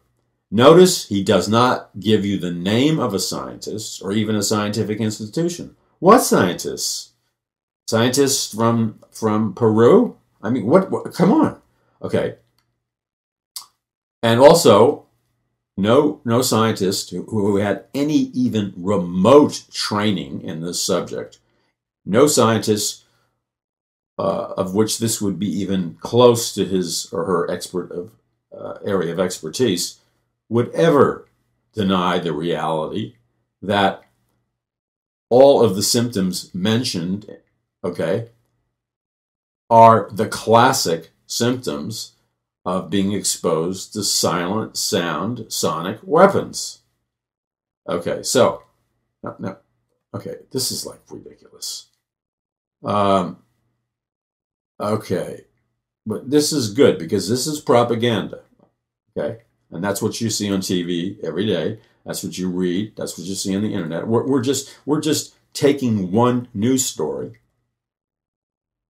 Notice he does not give you the name of a scientist or even a scientific institution. What scientists? Scientists from Peru? I mean, what? Come on. Okay. And also, no scientist who had any even remote training in this subject, no scientist of which this would be even close to his or her area of expertise, would ever deny the reality that all of the symptoms mentioned, okay, are the classic symptoms of being exposed to silent sound sonic weapons. Okay, so, no, okay, this is like ridiculous. Okay, but this is good because this is propaganda, okay? And that's what you see on TV every day. That's what you read. That's what you see on the internet. We're just taking one news story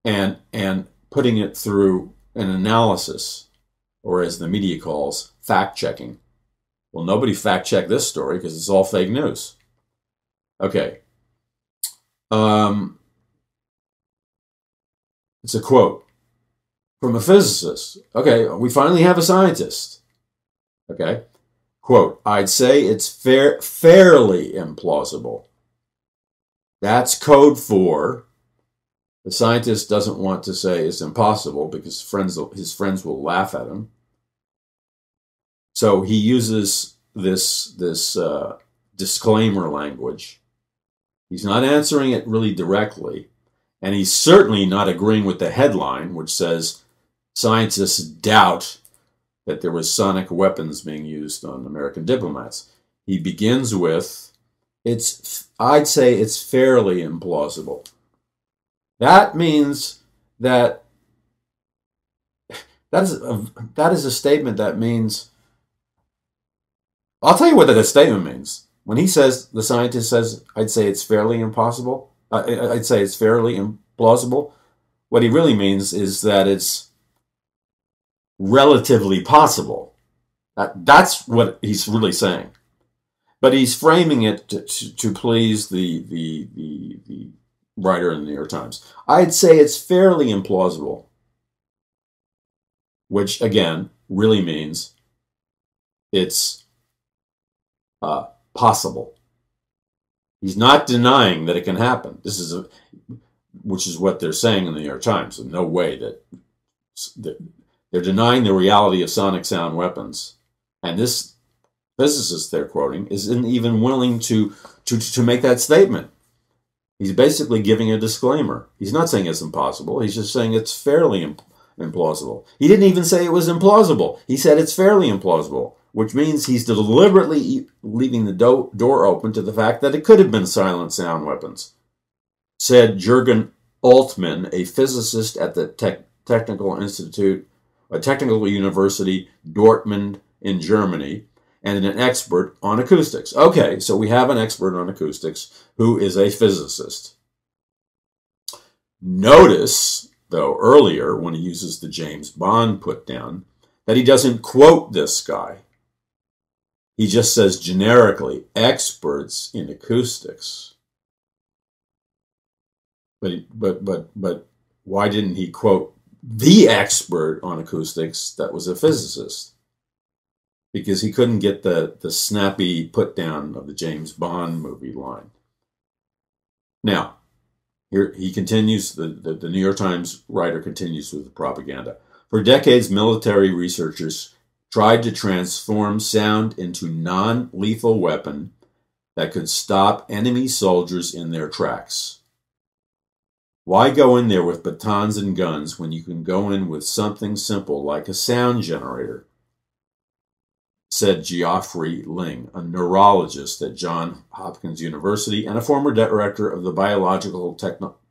and putting it through an analysis, or as the media calls, fact-checking. Well, nobody fact-checked this story because it's all fake news. Okay. It's a quote from a physicist. Okay, we finally have a scientist. Okay. Quote, I'd say it's fairly implausible. That's code for the scientist doesn't want to say it's impossible because his friends will laugh at him. So he uses this disclaimer language. He's not answering it really directly, and he's certainly not agreeing with the headline, which says scientists doubt that there was sonic weapons being used on American diplomats. He begins with, I'd say it's fairly implausible. That means that is a statement that means, I'll tell you what that statement means. When he says, the scientist says, I'd say it's fairly impossible, I'd say it's fairly implausible, what he really means is that it's relatively possible. That's what he's really saying. But he's framing it to please the writer in the New York Times. I'd say it's fairly implausible, which again really means it's possible. He's not denying that it can happen. This is which is what they're saying in the New York Times. In no way that they're denying the reality of sonic sound weapons. And this physicist they're quoting isn't even willing to make that statement. He's basically giving a disclaimer. He's not saying it's impossible. He's just saying it's fairly implausible. He didn't even say it was implausible. He said it's fairly implausible, which means he's deliberately leaving the door open to the fact that it could have been silent sound weapons, said Jürgen Altmann, a physicist at the Technical University Dortmund in Germany, and an expert on acoustics. Okay, so we have an expert on acoustics who is a physicist. Notice, though, earlier when he uses the James Bond put down, that he doesn't quote this guy. He just says generically, experts in acoustics. But why didn't he quote the expert on acoustics that was a physicist? Because he couldn't get the snappy put down of the James Bond movie line. Now, here he continues, the New York Times writer continues with the propaganda. For decades, military researchers tried to transform sound into non-lethal weapon that could stop enemy soldiers in their tracks. Why go in there with batons and guns when you can go in with something simple like a sound generator? Said Geoffrey Ling, a neurologist at Johns Hopkins University and a former director of the Biological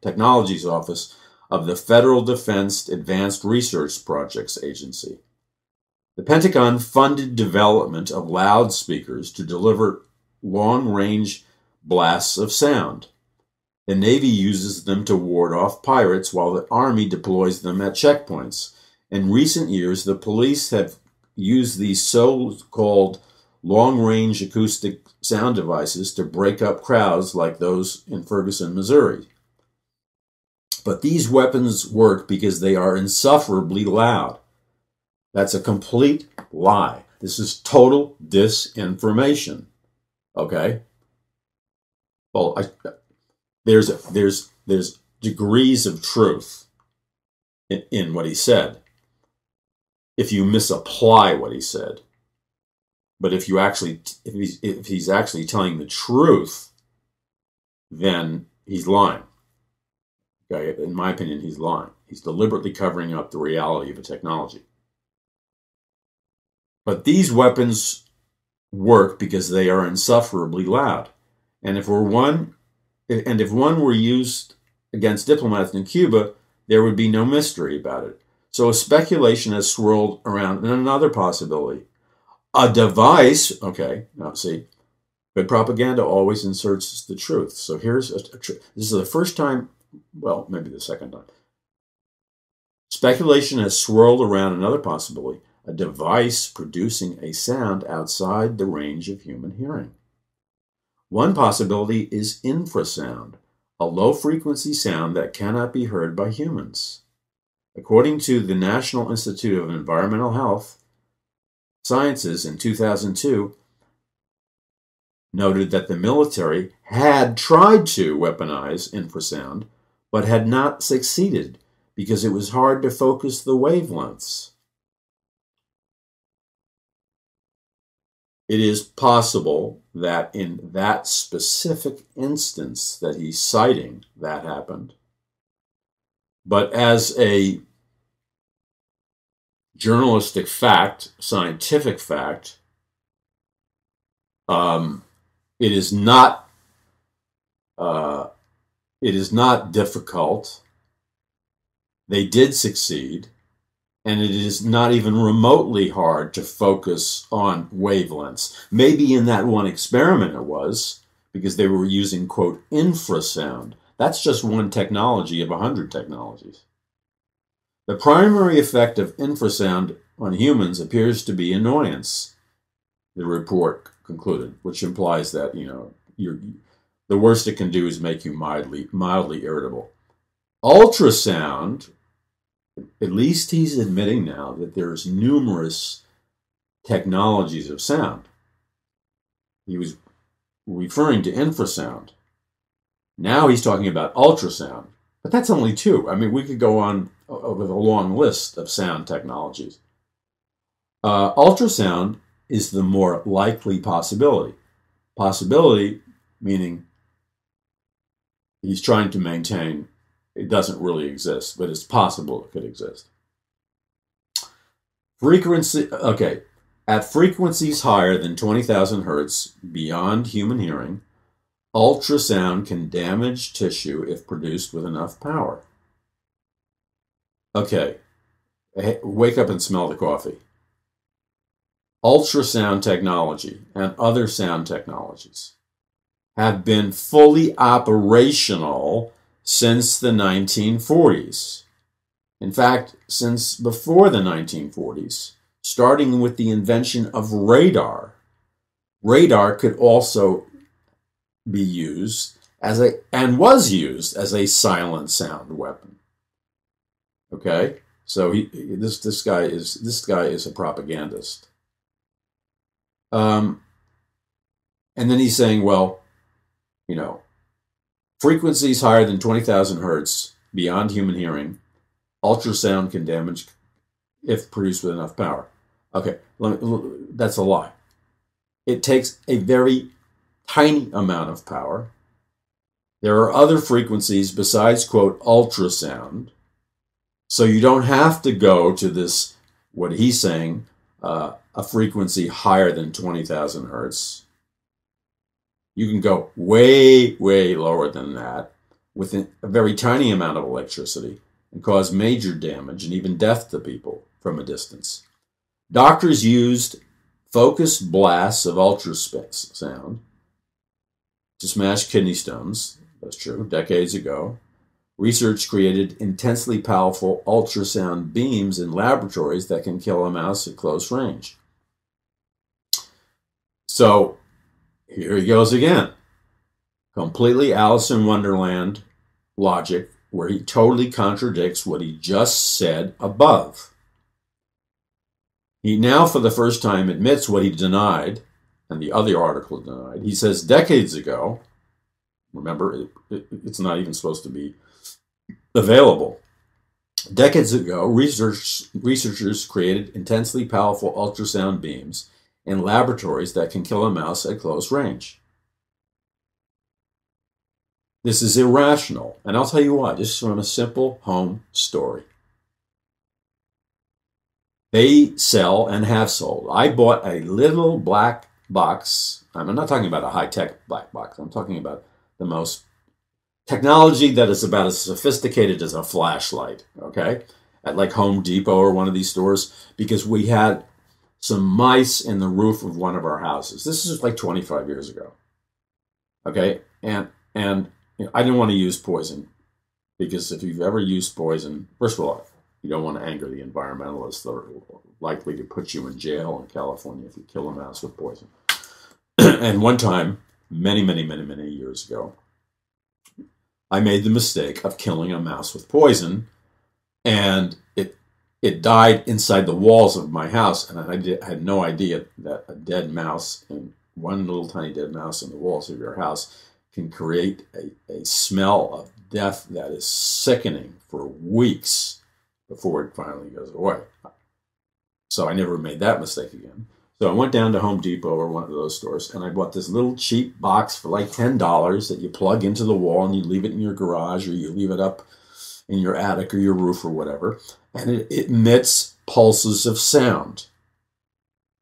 Technologies Office of the Federal Defense Advanced Research Projects Agency. The Pentagon funded development of loudspeakers to deliver long-range blasts of sound. The Navy uses them to ward off pirates while the Army deploys them at checkpoints. In recent years, the police have used these so-called long-range acoustic sound devices to break up crowds like those in Ferguson, Missouri. But these weapons work because they are insufferably loud. That's a complete lie. This is total disinformation. Okay? Well, there's degrees of truth in what he said if you misapply what he said. But if he's actually telling the truth, then he's lying. Okay? In my opinion, he's lying. He's deliberately covering up the reality of a technology. But these weapons work because they are insufferably loud. And if one were used against diplomats in Cuba, there would be no mystery about it. So a speculation has swirled around another possibility. A device, okay, now see, good propaganda always inserts the truth. So here's this is the first time, well, maybe the second time. Speculation has swirled around another possibility, a device producing a sound outside the range of human hearing. One possibility is infrasound, a low-frequency sound that cannot be heard by humans. According to the National Institute of Environmental Health Sciences in 2002, noted that the military had tried to weaponize infrasound, but had not succeeded because it was hard to focus the wavelengths. It is possible that in that specific instance that he's citing, that happened. But as a journalistic fact, scientific fact, it is not difficult. They did succeed, and it is not even remotely hard to focus on wavelengths. Maybe in that one experiment it was, because they were using, quote, infrasound. That's just one technology of 100 technologies. The primary effect of infrasound on humans appears to be annoyance, the report concluded, which implies that, the worst it can do is make you mildly irritable. Ultrasound, at least he's admitting now that there's numerous technologies of sound. He was referring to infrasound. Now he's talking about ultrasound. But that's only two. I mean, we could go on with a long list of sound technologies. Ultrasound is the more likely possibility. Possibility meaning he's trying to maintain it doesn't really exist, but it's possible it could exist. Frequency, okay, at frequencies higher than 20,000 hertz beyond human hearing, ultrasound can damage tissue if produced with enough power. Okay, wake up and smell the coffee. Ultrasound technology and other sound technologies have been fully operational since the 1940s. In fact, since before the 1940s, starting with the invention of radar. Radar could also be used and was used as a silent sound weapon. Okay, so this guy is a propagandist. And then he's saying, well, frequencies higher than 20,000 hertz beyond human hearing, ultrasound can damage if produced with enough power. Okay, that's a lie. It takes a very tiny amount of power. There are other frequencies besides, quote, ultrasound. So you don't have to go to this, what he's saying, a frequency higher than 20,000 hertz. You can go way, way lower than that with a very tiny amount of electricity and cause major damage and even death to people from a distance. Doctors used focused blasts of ultrasound to smash kidney stones. That's true, decades ago. Research created intensely powerful ultrasound beams in laboratories that can kill a mouse at close range. So, here he goes again. Completely Alice in Wonderland logic, where he totally contradicts what he just said above. He now, for the first time, admits what he denied, and the other article denied. He says decades ago, remember, it's not even supposed to be available. Decades ago, researchers created intensely powerful ultrasound beams in laboratories that can kill a mouse at close range. This is irrational, and I'll tell you why. This is from a simple home story. They sell and have sold. I bought a little black box. I'm not talking about a high-tech black box. I'm talking about the most technology that is about as sophisticated as a flashlight, okay? At like Home Depot or one of these stores, because we had some mice in the roof of one of our houses. This is like 25 years ago, okay? And you know, I didn't want to use poison, because if you've ever used poison, first of all, you don't want to anger the environmentalists that are likely to put you in jail in California if you kill a mouse with poison. And one time, many years ago, I made the mistake of killing a mouse with poison, and it died inside the walls of my house, and I had no idea that a dead mouse, and one little tiny dead mouse in the walls of your house, can create a smell of death that is sickening for weeks before it finally goes away. So I never made that mistake again. So I went down to Home Depot or one of those stores, and I bought this little cheap box for like $10 that you plug into the wall, and you leave it in your garage, or you leave it up in your attic or your roof or whatever, and it emits pulses of sound,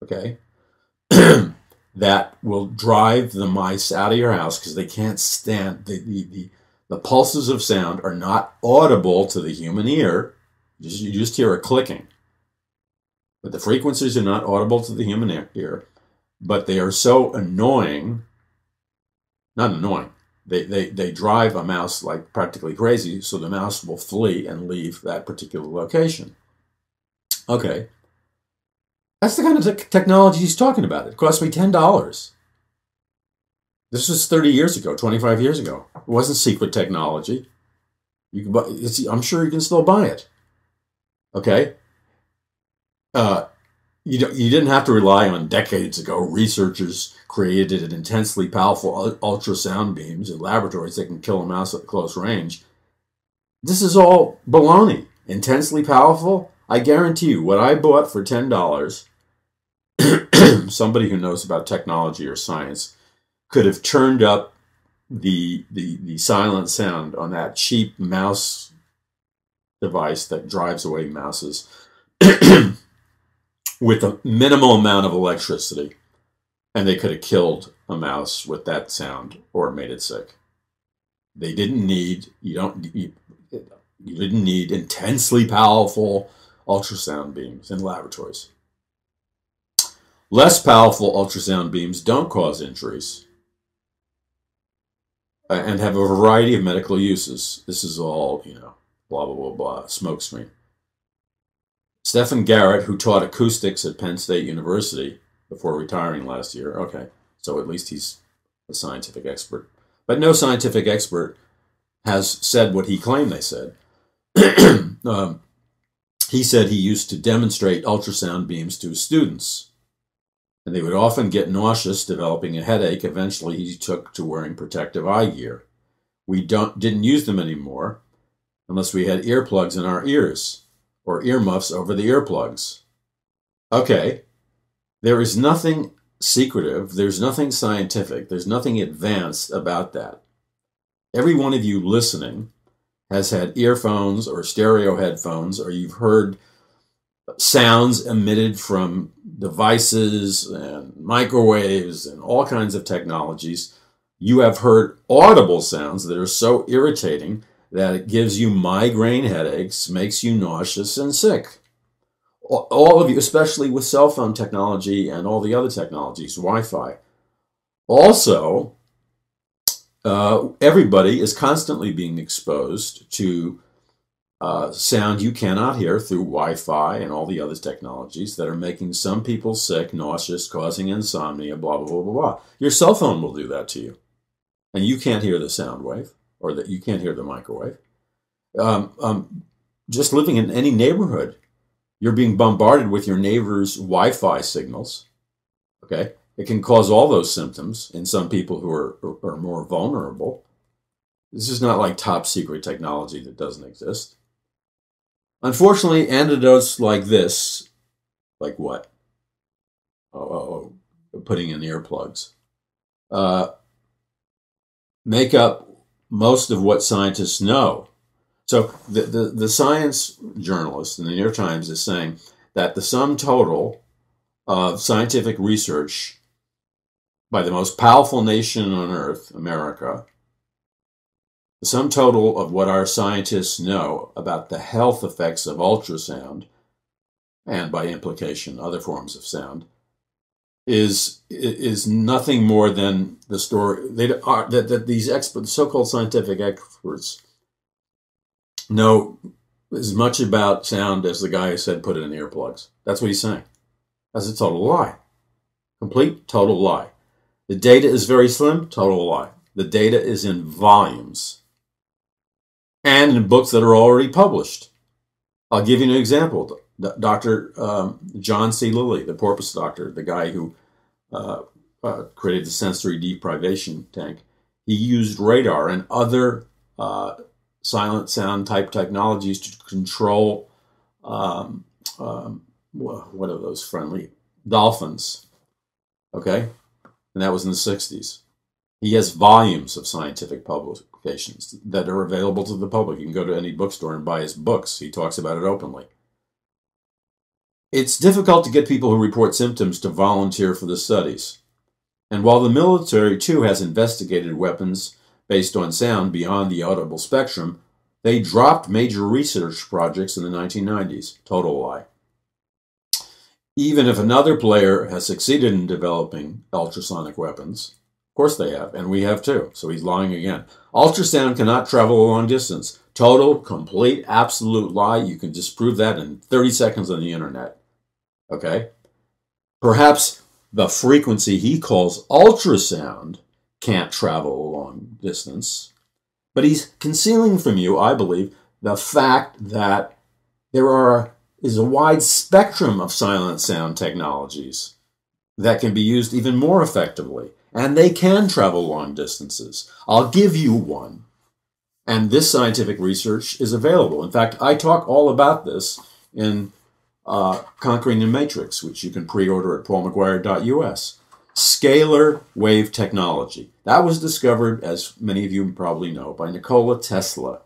okay? That will drive the mice out of your house because they can't stand, the pulses of sound are not audible to the human ear. You just hear a clicking. But the frequencies are not audible to the human ear, but they are so annoying, not annoying, they drive a mouse like practically crazy, so the mouse will flee and leave that particular location. Okay. That's the kind of technology he's talking about. It cost me $10. This was 30 years ago, 25 years ago. It wasn't secret technology. You can buy, I'm sure you can still buy it. Okay? You didn't have to rely on decades ago. Researchers created an intensely powerful ultrasound beams in laboratories that can kill a mouse at close range. This is all baloney. Intensely powerful? I guarantee you, what I bought for $10, somebody who knows about technology or science could have turned up the silent sound on that cheap mouse device that drives away mouses with a minimal amount of electricity, and they could have killed a mouse with that sound or made it sick. They didn't need, you didn't need intensely powerful ultrasound beams in laboratories. Less powerful ultrasound beams don't cause injuries and have a variety of medical uses. This is all, blah, blah, blah, blah, smokescreen. Stephen Garrett, who taught acoustics at Penn State University before retiring last year, okay, so at least he's a scientific expert. But no scientific expert has said what he claimed they said. He said he used to demonstrate ultrasound beams to his students, and they would often get nauseous, developing a headache. Eventually, he took to wearing protective eye gear. We didn't use them anymore unless we had earplugs in our ears or earmuffs over the earplugs. Okay, there is nothing secretive, there's nothing scientific, there's nothing advanced about that. Every one of you listening has had earphones or stereo headphones, or you've heard sounds emitted from devices and microwaves and all kinds of technologies. You have heard audible sounds that are so irritating that it gives you migraine headaches, makes you nauseous and sick. All of you, especially with cell phone technology and all the other technologies, Wi-Fi. Also, everybody is constantly being exposed to sound you cannot hear through Wi-Fi and all the other technologies that are making some people sick, nauseous, causing insomnia, blah, blah, blah, blah, blah. Your cell phone will do that to you. And you can't hear the sound wave, or that you can't hear the microwave. Just living in any neighborhood, You're being bombarded with your neighbor's Wi-Fi signals. Okay? It can cause all those symptoms in some people who are more vulnerable. This is not like top secret technology that doesn't exist. Unfortunately, antidotes like this, like what? Putting in earplugs, make up most of what scientists know. So the science journalist in the New York Times is saying that the sum total of scientific research by the most powerful nation on earth, America, the sum total of what our scientists know about the health effects of ultrasound, and by implication other forms of sound, is nothing more than the story that these experts, so-called scientific experts, know as much about sound as the guy who said put it in earplugs. That's what he's saying. That's a total lie. Complete total lie. The data is very slim, total lie. The data is in volumes and in books that are already published. I'll give you an example. Dr. John C. Lilly, the porpoise doctor, the guy who created the sensory deprivation tank, he used radar and other silent sound type technologies to control, what are those friendly? Dolphins. Okay? And that was in the 60s. He has volumes of scientific publications that are available to the public. You can go to any bookstore and buy his books. He talks about it openly. It's difficult to get people who report symptoms to volunteer for the studies. And while the military, too, has investigated weapons based on sound beyond the audible spectrum, they dropped major research projects in the 1990s. Total lie. Even if another player has succeeded in developing ultrasonic weapons, of course they have, and we have too, so he's lying again. Ultrasound cannot travel a long distance. Total, complete, absolute lie. You can disprove that in 30 seconds on the internet. Okay? Perhaps the frequency he calls ultrasound can't travel a long distance, but he's concealing from you, I believe, the fact that there is a wide spectrum of silent sound technologies that can be used even more effectively, and they can travel long distances. I'll give you one, and this scientific research is available. In fact, I talk all about this in Conquering the Matrix, which you can pre-order at paulmcguire.us. Scalar wave technology. That was discovered, as many of you probably know, by Nikola Tesla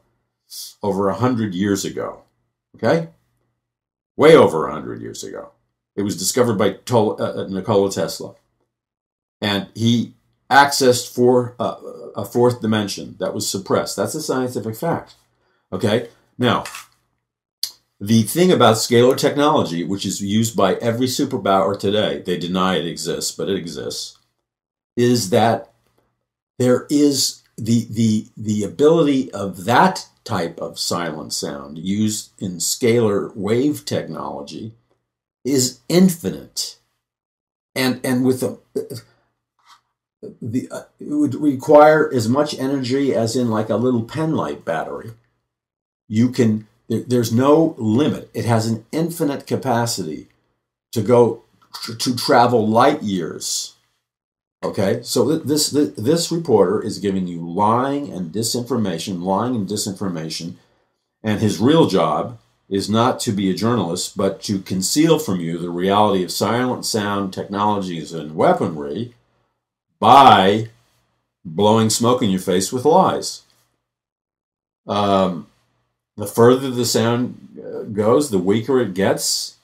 over 100 years ago. Okay? Way over 100 years ago. It was discovered by Nikola Tesla. And he accessed a fourth dimension that was suppressed. That's a scientific fact. Okay? Now, the thing about scalar technology, which is used by every superpower today, they deny it exists, but it exists, is that there is the ability of that type of silent sound used in scalar wave technology is infinite. And with it would require as much energy as in like a little pen light battery. There's no limit. It has an infinite capacity to travel light years. Okay, so this reporter is giving you lying and disinformation, and his real job is not to be a journalist, but to conceal from you the reality of silent sound technologies and weaponry by blowing smoke in your face with lies. The further the sound goes, the weaker it gets.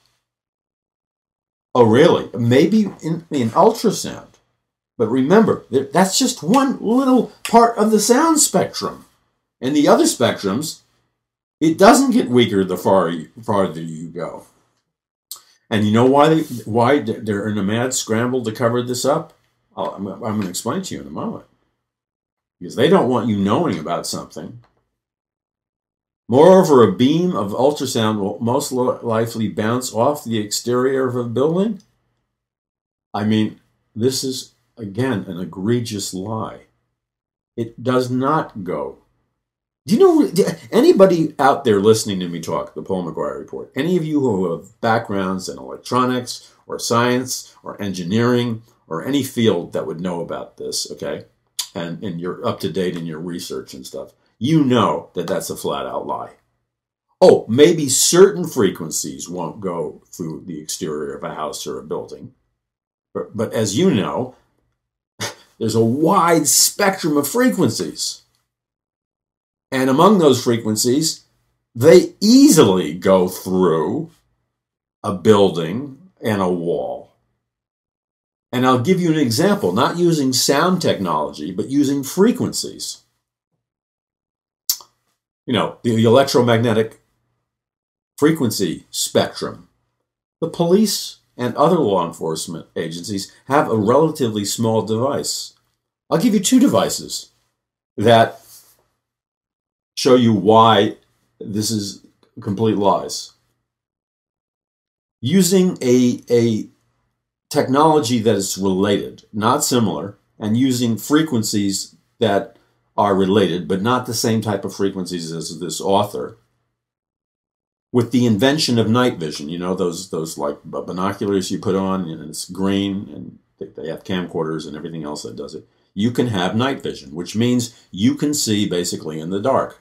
Oh, really? Maybe in ultrasound. But remember, that's just one little part of the sound spectrum. In the other spectrums, it doesn't get weaker the farther you go. And you know why they're in a mad scramble to cover this up? I'm going to explain to you in a moment. Because they don't want you knowing about something. Moreover, a beam of ultrasound will most likely bounce off the exterior of a building. I mean, this is, again, an egregious lie. It does not go Do you know anybody out there listening to me talk, the Paul McGuire Report? Any of you who have backgrounds in electronics or science or engineering or any field that would know about this, okay? And you're up to date in your research and stuff. You know that that's a flat out lie. Oh, maybe certain frequencies won't go through the exterior of a house or a building. But as you know, there's a wide spectrum of frequencies. And among those frequencies, they easily go through a building and a wall. And I'll give you an example, not using sound technology, but using frequencies. You know, the electromagnetic frequency spectrum. The police and other law enforcement agencies have a relatively small device. I'll give you two devices that show you why this is complete lies. Using a technology that is related, not similar, and using frequencies that are related, but not the same type of frequencies as this author, with the invention of night vision, you know, those like binoculars you put on, and it's green, and they have camcorders and everything else that does it. You can have night vision, which means you can see basically in the dark.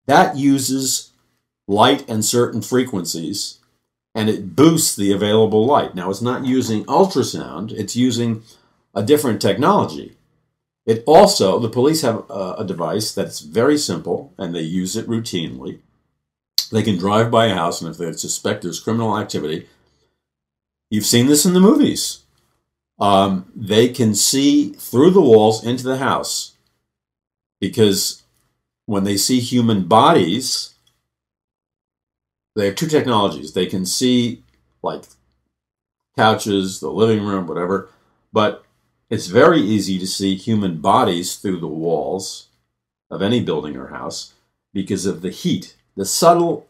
That uses light and certain frequencies, and it boosts the available light. Now, it's not using ultrasound, it's using a different technology. It also, the police have a device that's very simple, and they use it routinely. They can drive by a house, and if they suspect there's criminal activity, you've seen this in the movies. They can see through the walls into the house, because when they see human bodies, they have two technologies. They can see like couches, the living room, whatever, but it's very easy to see human bodies through the walls of any building or house because of the heat, the subtle,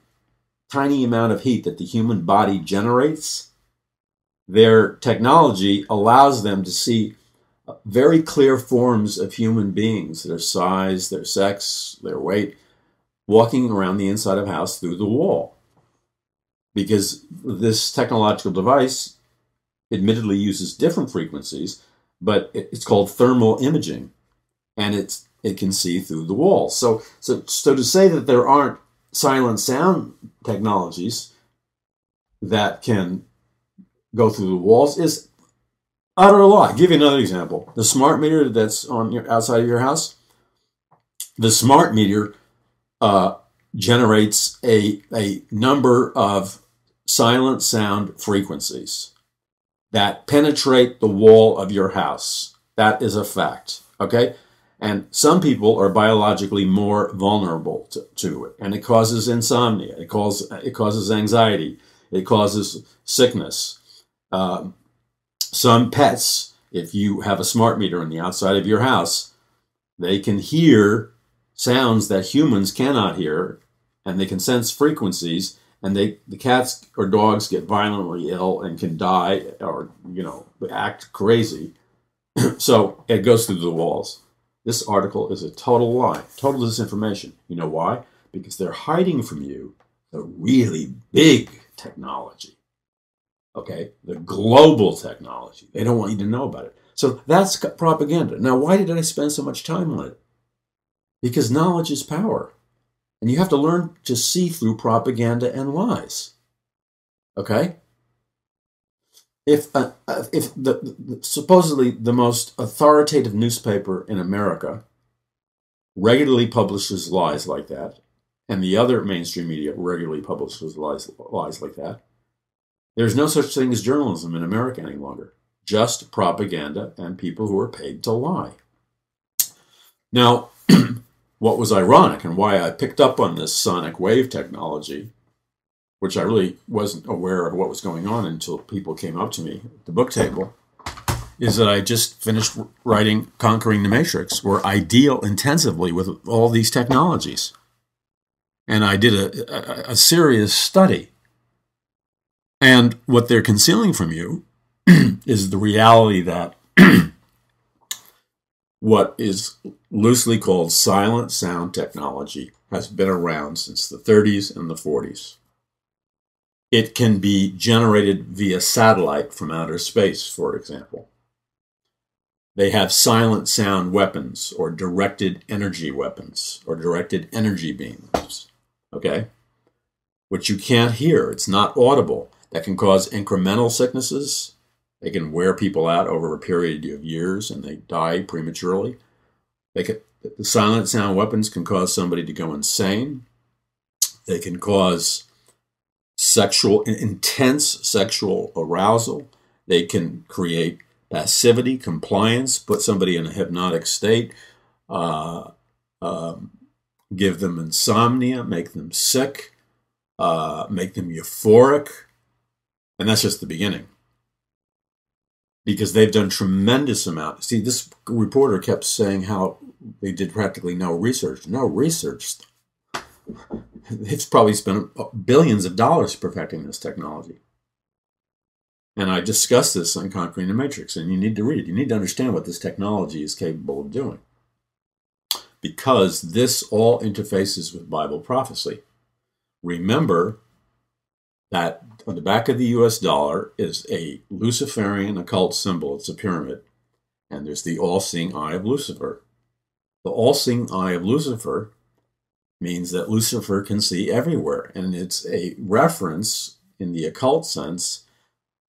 tiny amount of heat that the human body generates. Their technology allows them to see very clear forms of human beings, their size, their sex, their weight, walking around the inside of a house through the wall. Because this technological device admittedly uses different frequencies, but it's called thermal imaging, and it can see through the walls. So to say that there aren't silent sound technologies that can go through the walls is utter lie. I'll give you another example. The smart meter that's on your outside of your house, the smart meter generates a number of silent sound frequencies that penetrate the wall of your house. That is a fact, okay? And some people are biologically more vulnerable to it, and it causes insomnia, it causes anxiety, it causes sickness. Some pets, if you have a smart meter on the outside of your house, they can hear sounds that humans cannot hear, and they can sense frequencies, and the cats or dogs get violently ill and can die or, act crazy. So it goes through the walls. This article is a total lie, total disinformation. You know why? Because they're hiding from you the really big technology. Okay, the global technology. They don't want you to know about it. So that's propaganda. Now, why did I spend so much time on it? Because knowledge is power. And you have to learn to see through propaganda and lies. Okay? If supposedly the most authoritative newspaper in America regularly publishes lies like that, and the other mainstream media regularly publishes lies like that, there's no such thing as journalism in America any longer. Just propaganda and people who are paid to lie. Now, what was ironic and why I picked up on this sonic wave technology, which I really wasn't aware of what was going on until people came up to me at the book table, is that I just finished writing Conquering the Matrix, where I deal intensively with all these technologies. And I did a serious study. And what they're concealing from you is the reality that what is loosely called silent sound technology, has been around since the 30s and the 40s. It can be generated via satellite from outer space, for example. They have silent sound weapons or directed energy weapons or directed energy beams, okay? Which you can't hear. It's not audible. That can cause incremental sicknesses. They can wear people out over a period of years and they die prematurely. The silent sound weapons can cause somebody to go insane. They can cause intense sexual arousal. They can create passivity, compliance, put somebody in a hypnotic state, give them insomnia, make them sick, make them euphoric. And that's just the beginning. Because they've done tremendous amount. See, this reporter kept saying how they did practically no research. No research. They've probably spent billions of dollars perfecting this technology. And I discussed this on Conquering the Matrix, and you need to read it. You need to understand what this technology is capable of doing. Because this all interfaces with Bible prophecy. Remember that on the back of the US dollar is a Luciferian occult symbol. It's a pyramid. And there's the all-seeing eye of Lucifer. The all-seeing eye of Lucifer means that Lucifer can see everywhere. And it's a reference, in the occult sense,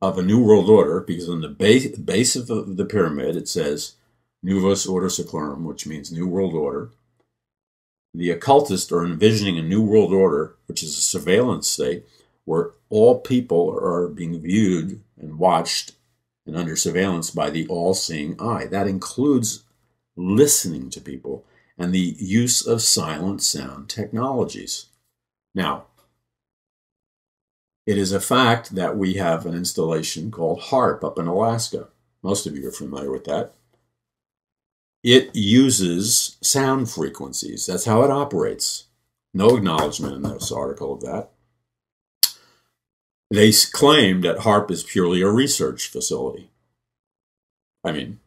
of a New World Order, because on the base of the pyramid it says Novus Ordo Seclorum, which means New World Order. The occultists are envisioning a New World Order, which is a surveillance state, where all people are being viewed and watched and under surveillance by the all-seeing eye. That includes listening to people and the use of silent sound technologies. Now, it is a fact that we have an installation called HARP up in Alaska. Most of you are familiar with that. It uses sound frequencies. That's how it operates. No acknowledgement in this article of that. They claim that HARP is purely a research facility. I mean,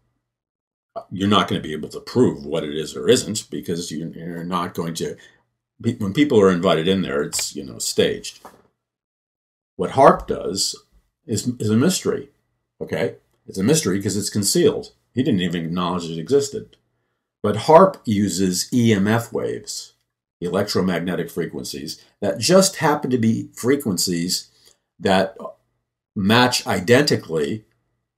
you're not going to be able to prove what it is or isn't, because you're not going to. When people are invited in there, it's, staged. What HARP does is a mystery, okay? It's a mystery because it's concealed. He didn't even acknowledge it existed. But HARP uses EMF waves, electromagnetic frequencies, that just happen to be frequencies that match identically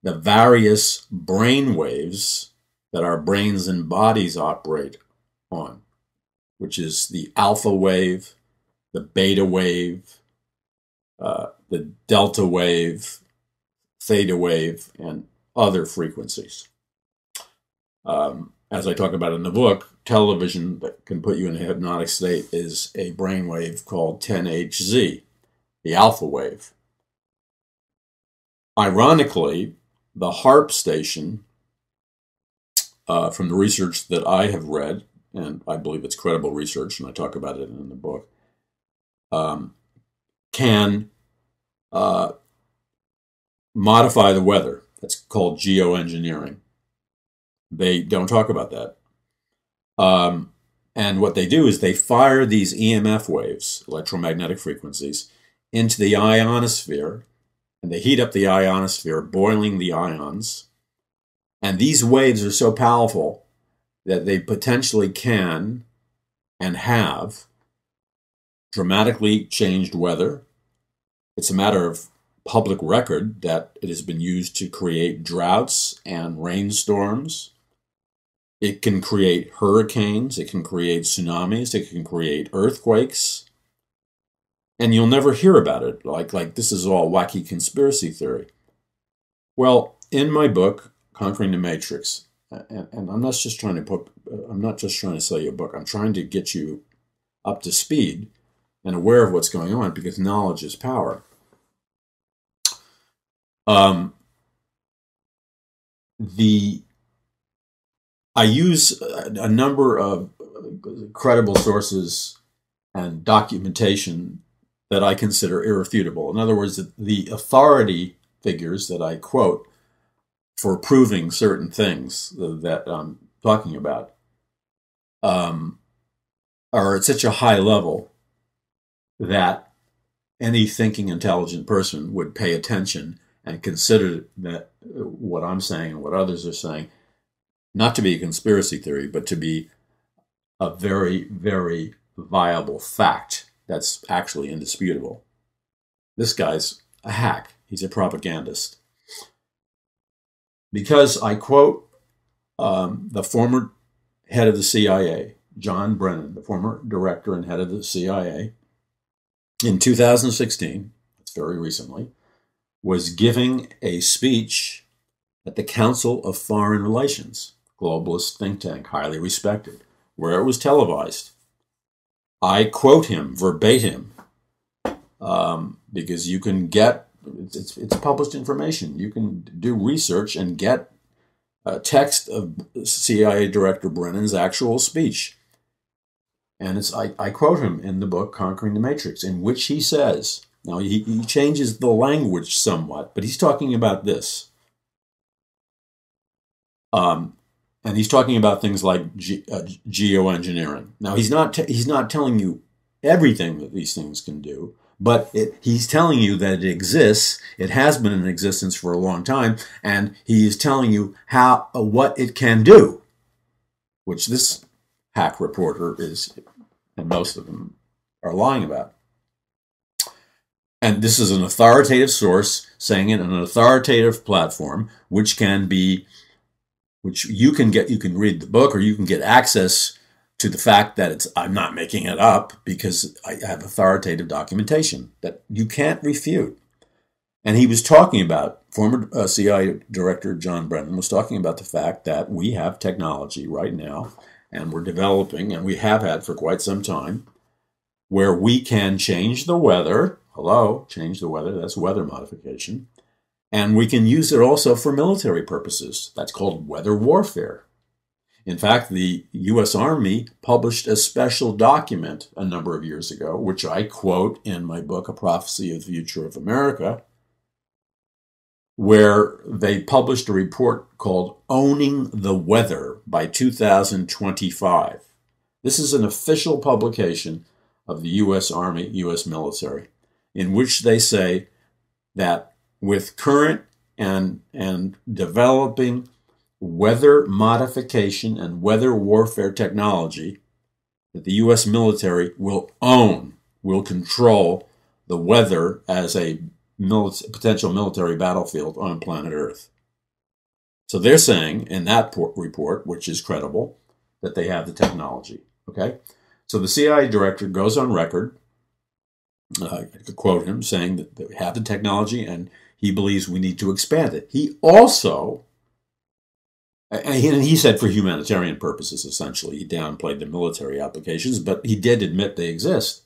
the various brain waves that our brains and bodies operate on, which is the alpha wave, the beta wave, the delta wave, theta wave, and other frequencies. As I talk about in the book, television that can put you in a hypnotic state is a brain wave called 10Hz, the alpha wave. Ironically, the HARP station, from the research that I have read, and I believe it's credible research, and I talk about it in the book, can modify the weather. That's called geoengineering. They don't talk about that. And what they do is they fire these EMF waves, electromagnetic frequencies, into the ionosphere, and they heat up the ionosphere, boiling the ions. And these waves are so powerful that they potentially can and have dramatically changed weather. It's a matter of public record that it has been used to create droughts and rainstorms. It can create hurricanes, it can create tsunamis, it can create earthquakes. And you'll never hear about it, like this is all wacky conspiracy theory. Well, in my book, Conquering the Matrix, and I'm not just trying to sell you a book, I'm trying to get you up to speed and aware of what's going on, because knowledge is power. I use a number of credible sources and documentation that I consider irrefutable. In other words, the authority figures that I quote for proving certain things that I'm talking about are at such a high level that any thinking, intelligent person would pay attention and consider that what I'm saying and what others are saying, not to be a conspiracy theory, but to be a very, very viable fact that's actually indisputable. This guy's a hack. He's a propagandist. Because I quote the former head of the CIA, John Brennan, the former director and head of the CIA, in 2016, that's very recently, was giving a speech at the Council of Foreign Relations, globalist think tank, highly respected, where it was televised. I quote him verbatim because you can get, it's published information. You can do research and get a text of CIA Director Brennan's actual speech. And I quote him in the book, Conquering the Matrix, in which he says, now he changes the language somewhat, but he's talking about this. And he's talking about things like geoengineering. Now, he's not telling you everything that these things can do, but he's telling you that it exists. It has been in existence for a long time, and he is telling you what it can do, which this hack reporter is, and most of them are lying about. And this is an authoritative source saying it on an authoritative platform, which you can read the book, or you can get access to the fact that I'm not making it up, because I have authoritative documentation that you can't refute. And he was talking about, former CIA Director John Brennan was talking about the fact that we have technology right now, and we're developing, and we have had for quite some time, where we can change the weather. Hello, change the weather, that's weather modification. And we can use it also for military purposes. That's called weather warfare. In fact, the U.S. Army published a special document a number of years ago, which I quote in my book, A Prophecy of the Future of America, where they published a report called Owning the Weather by 2025. This is an official publication of the U.S. Army, U.S. military, in which they say that with current and developing weather modification and weather warfare technology, that the U.S. military will control the weather as a potential military battlefield on planet Earth. So they're saying in that report, which is credible, that they have the technology. Okay? So the CIA director goes on record, I could quote him, saying that they have the technology and he believes we need to expand it. He also, and he said for humanitarian purposes, essentially. He downplayed the military applications, but he did admit they exist.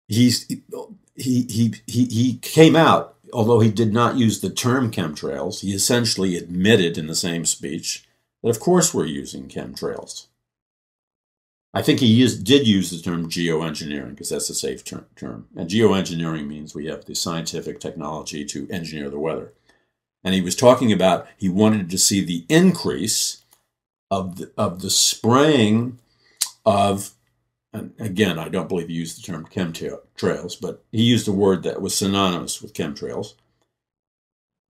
He came out, although he did not use the term chemtrails, he essentially admitted in the same speech that of course we're using chemtrails. I think he did use the term geoengineering because that's a safe term. And geoengineering means we have the scientific technology to engineer the weather. And he was talking about he wanted to see the increase of the spraying of, and again, I don't believe he used the term chemtrails, but he used a word that was synonymous with chemtrails.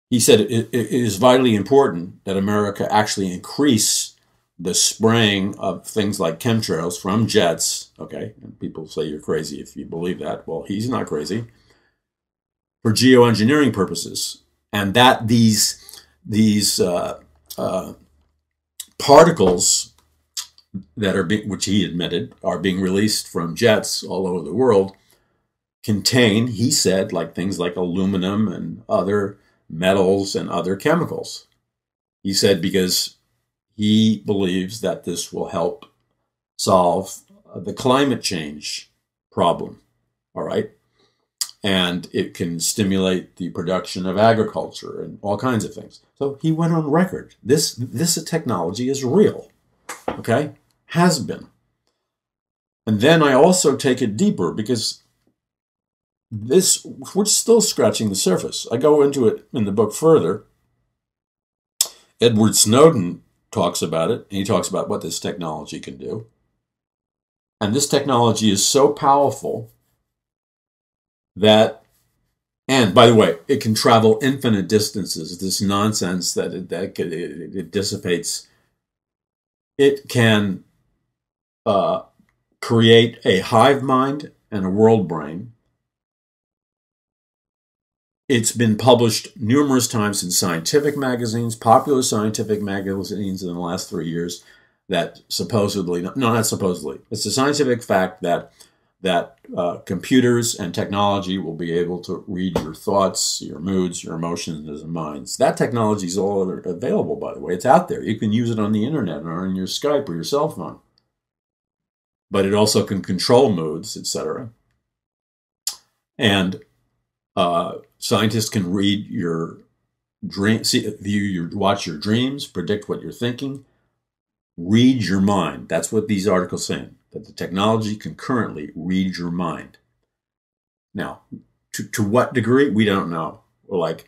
He said it is vitally important that America actually increase the spraying of things like chemtrails from jets, okay, and people say you're crazy if you believe that. Well, he's not crazy, for geoengineering purposes, and that these particles that are which he admitted are being released from jets all over the world contain, he said, like things like aluminum and other metals and other chemicals. He said because he believes that this will help solve the climate change problem, all right? And it can stimulate the production of agriculture and all kinds of things. So he went on record. This technology is real, okay? Has been. And then I also take it deeper because we're still scratching the surface. I go into it in the book further. Edward Snowden talks about it, and he talks about what this technology can do. And this technology is so powerful that, and by the way, it can travel infinite distances. This nonsense that it dissipates. It can create a hive mind and a world brain. It's been published numerous times in scientific magazines, popular scientific magazines in the last 3 years, that supposedly, no, not supposedly, it's a scientific fact that computers and technology will be able to read your thoughts, your moods, your emotions, and minds. That technology is all available, by the way. It's out there. You can use it on the internet or on your Skype or your cell phone. But it also can control moods, etc. And scientists can read your dreams, watch your dreams, predict what you're thinking, read your mind. That's what these articles are saying, that the technology can currently read your mind. Now, to what degree, we don't know. Like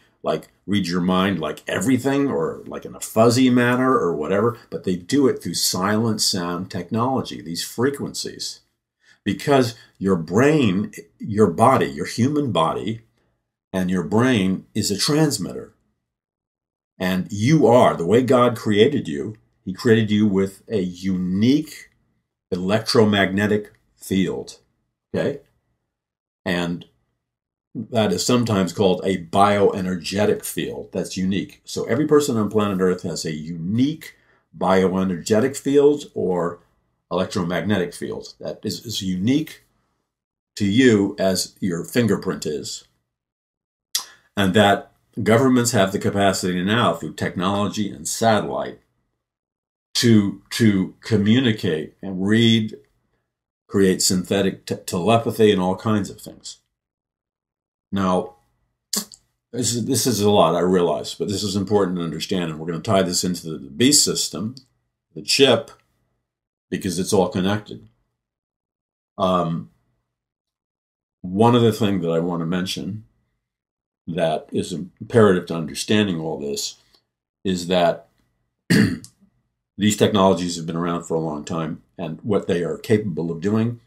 read your mind like everything, or like in a fuzzy manner or whatever, but they do it through silent sound technology, these frequencies. Because your brain, your body, your human body, and your brain is a transmitter. And you are, the way God created you, he created you with a unique electromagnetic field, okay? And that is sometimes called a bioenergetic field. That's unique. So every person on planet Earth has a unique bioenergetic field or electromagnetic field that is unique to you as your fingerprint is. And that governments have the capacity now through technology and satellite to communicate and read, create synthetic telepathy and all kinds of things. Now, this is a lot, I realize, but this is important to understand, and we're going to tie this into the beast system, the chip, because it's all connected. One other thing that I want to mention that is imperative to understanding all this is that these technologies have been around for a long time, and what they are capable of doing,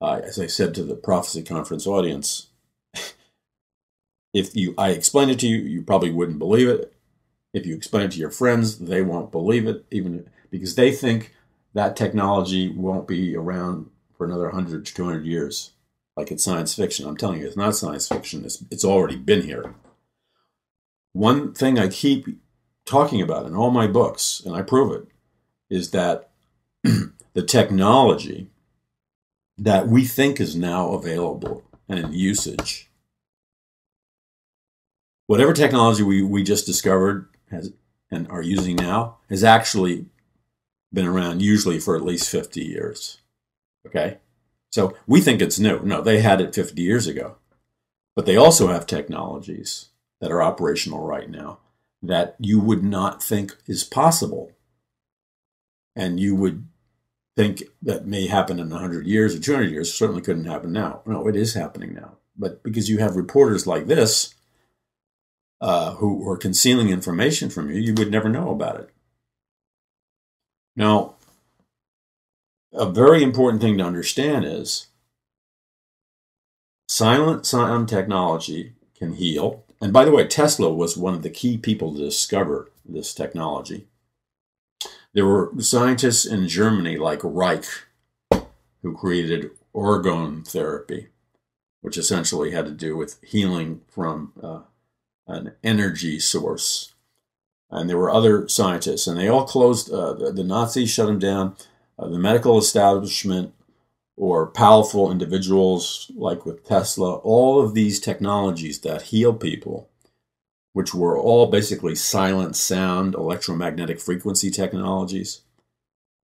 as I said to the Prophecy Conference audience, if I explain it to you, you probably wouldn't believe it. If you explain it to your friends, they won't believe it, even because they think that technology won't be around for another 100 to 200 years. Like it's science fiction. I'm telling you, it's not science fiction. It's already been here. One thing I keep talking about in all my books, and I prove it, is that the technology that we think is now available and in usage, whatever technology we just discovered and are using now, has actually been around usually for at least 50 years. Okay? So we think it's new. No, they had it 50 years ago. But they also have technologies that are operational right now that you would not think is possible. And you would think that may happen in 100 years or 200 years, certainly couldn't happen now. No, it is happening now. But because you have reporters like this who are concealing information from you, you would never know about it. Now, a very important thing to understand is silent sound technology can heal. And by the way, Tesla was one of the key people to discover this technology. There were scientists in Germany like Reich who created orgone therapy, which essentially had to do with healing from an energy source. And there were other scientists, and they all closed, the Nazis shut them down. The medical establishment or powerful individuals like with Tesla, all of these technologies that heal people, which were all basically silent sound, electromagnetic frequency technologies,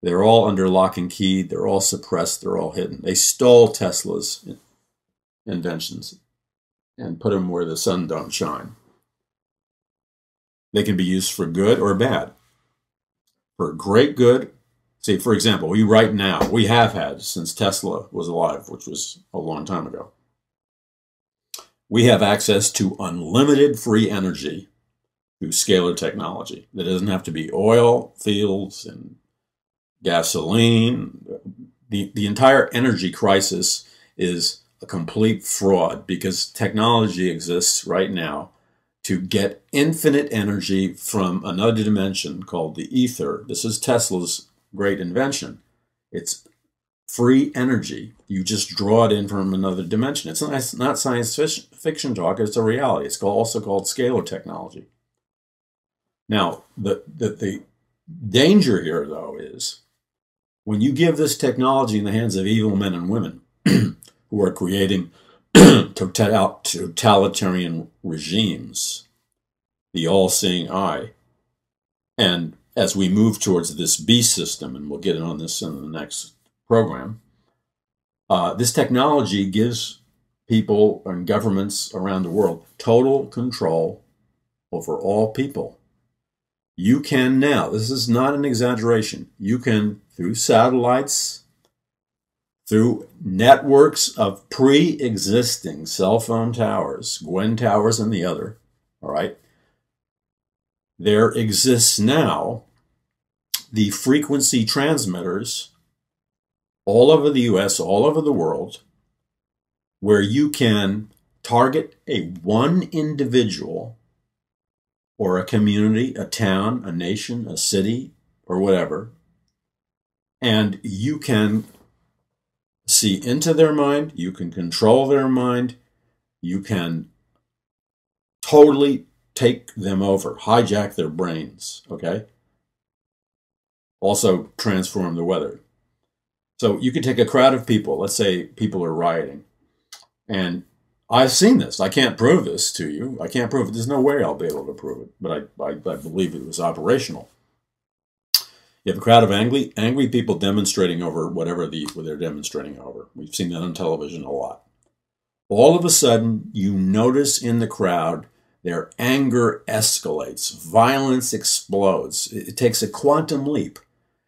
they're all under lock and key, they're all suppressed, they're all hidden. They stole Tesla's inventions and put them where the sun don't shine. They can be used for good or bad. For great good, see, for example, we have had since Tesla was alive, which was a long time ago. We have access to unlimited free energy through scalar technology. That doesn't have to be oil fields and gasoline. The entire energy crisis is a complete fraud because technology exists right now to get infinite energy from another dimension called the ether. This is Tesla's great invention. It's free energy. You just draw it in from another dimension. It's not science fiction talk. It's a reality. It's also called scalar technology. Now, the danger here, though, is when you give this technology in the hands of evil men and women who are creating totalitarian regimes, the all-seeing eye, and as we move towards this beast system, and we'll get on this in the next program, this technology gives people and governments around the world total control over all people. You can now, this is not an exaggeration, you can, through satellites, through networks of pre-existing cell phone towers, Gwen Towers and the other, all right, there exists now the frequency transmitters all over the US, all over the world, where you can target one individual or a community, a town, a nation, a city, or whatever, and you can see into their mind, you can control their mind, you can totally take them over, hijack their brains, okay? Also transform the weather. So you could take a crowd of people, let's say people are rioting, and I've seen this. I can't prove this to you. I can't prove it. There's no way I'll be able to prove it, but I believe it was operational. You have a crowd of angry people demonstrating over whatever they're demonstrating over. We've seen that on television a lot. All of a sudden, you notice in the crowd their anger escalates. Violence explodes. It takes a quantum leap.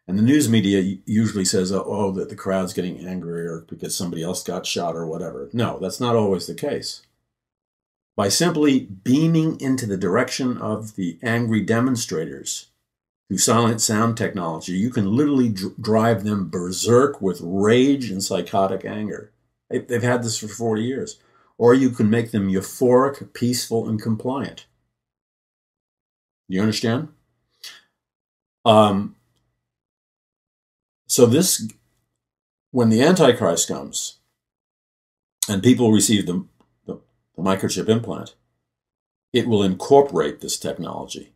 And the news media usually says, oh, that the crowd's getting angrier because somebody else got shot or whatever. No, that's not always the case. By simply beaming into the direction of the angry demonstrators through silent sound technology, you can literally drive them berserk with rage and psychotic anger. They've had this for 40 years. Or you can make them euphoric, peaceful, and compliant. You understand? So this, when the Antichrist comes and people receive the microchip implant, it will incorporate this technology.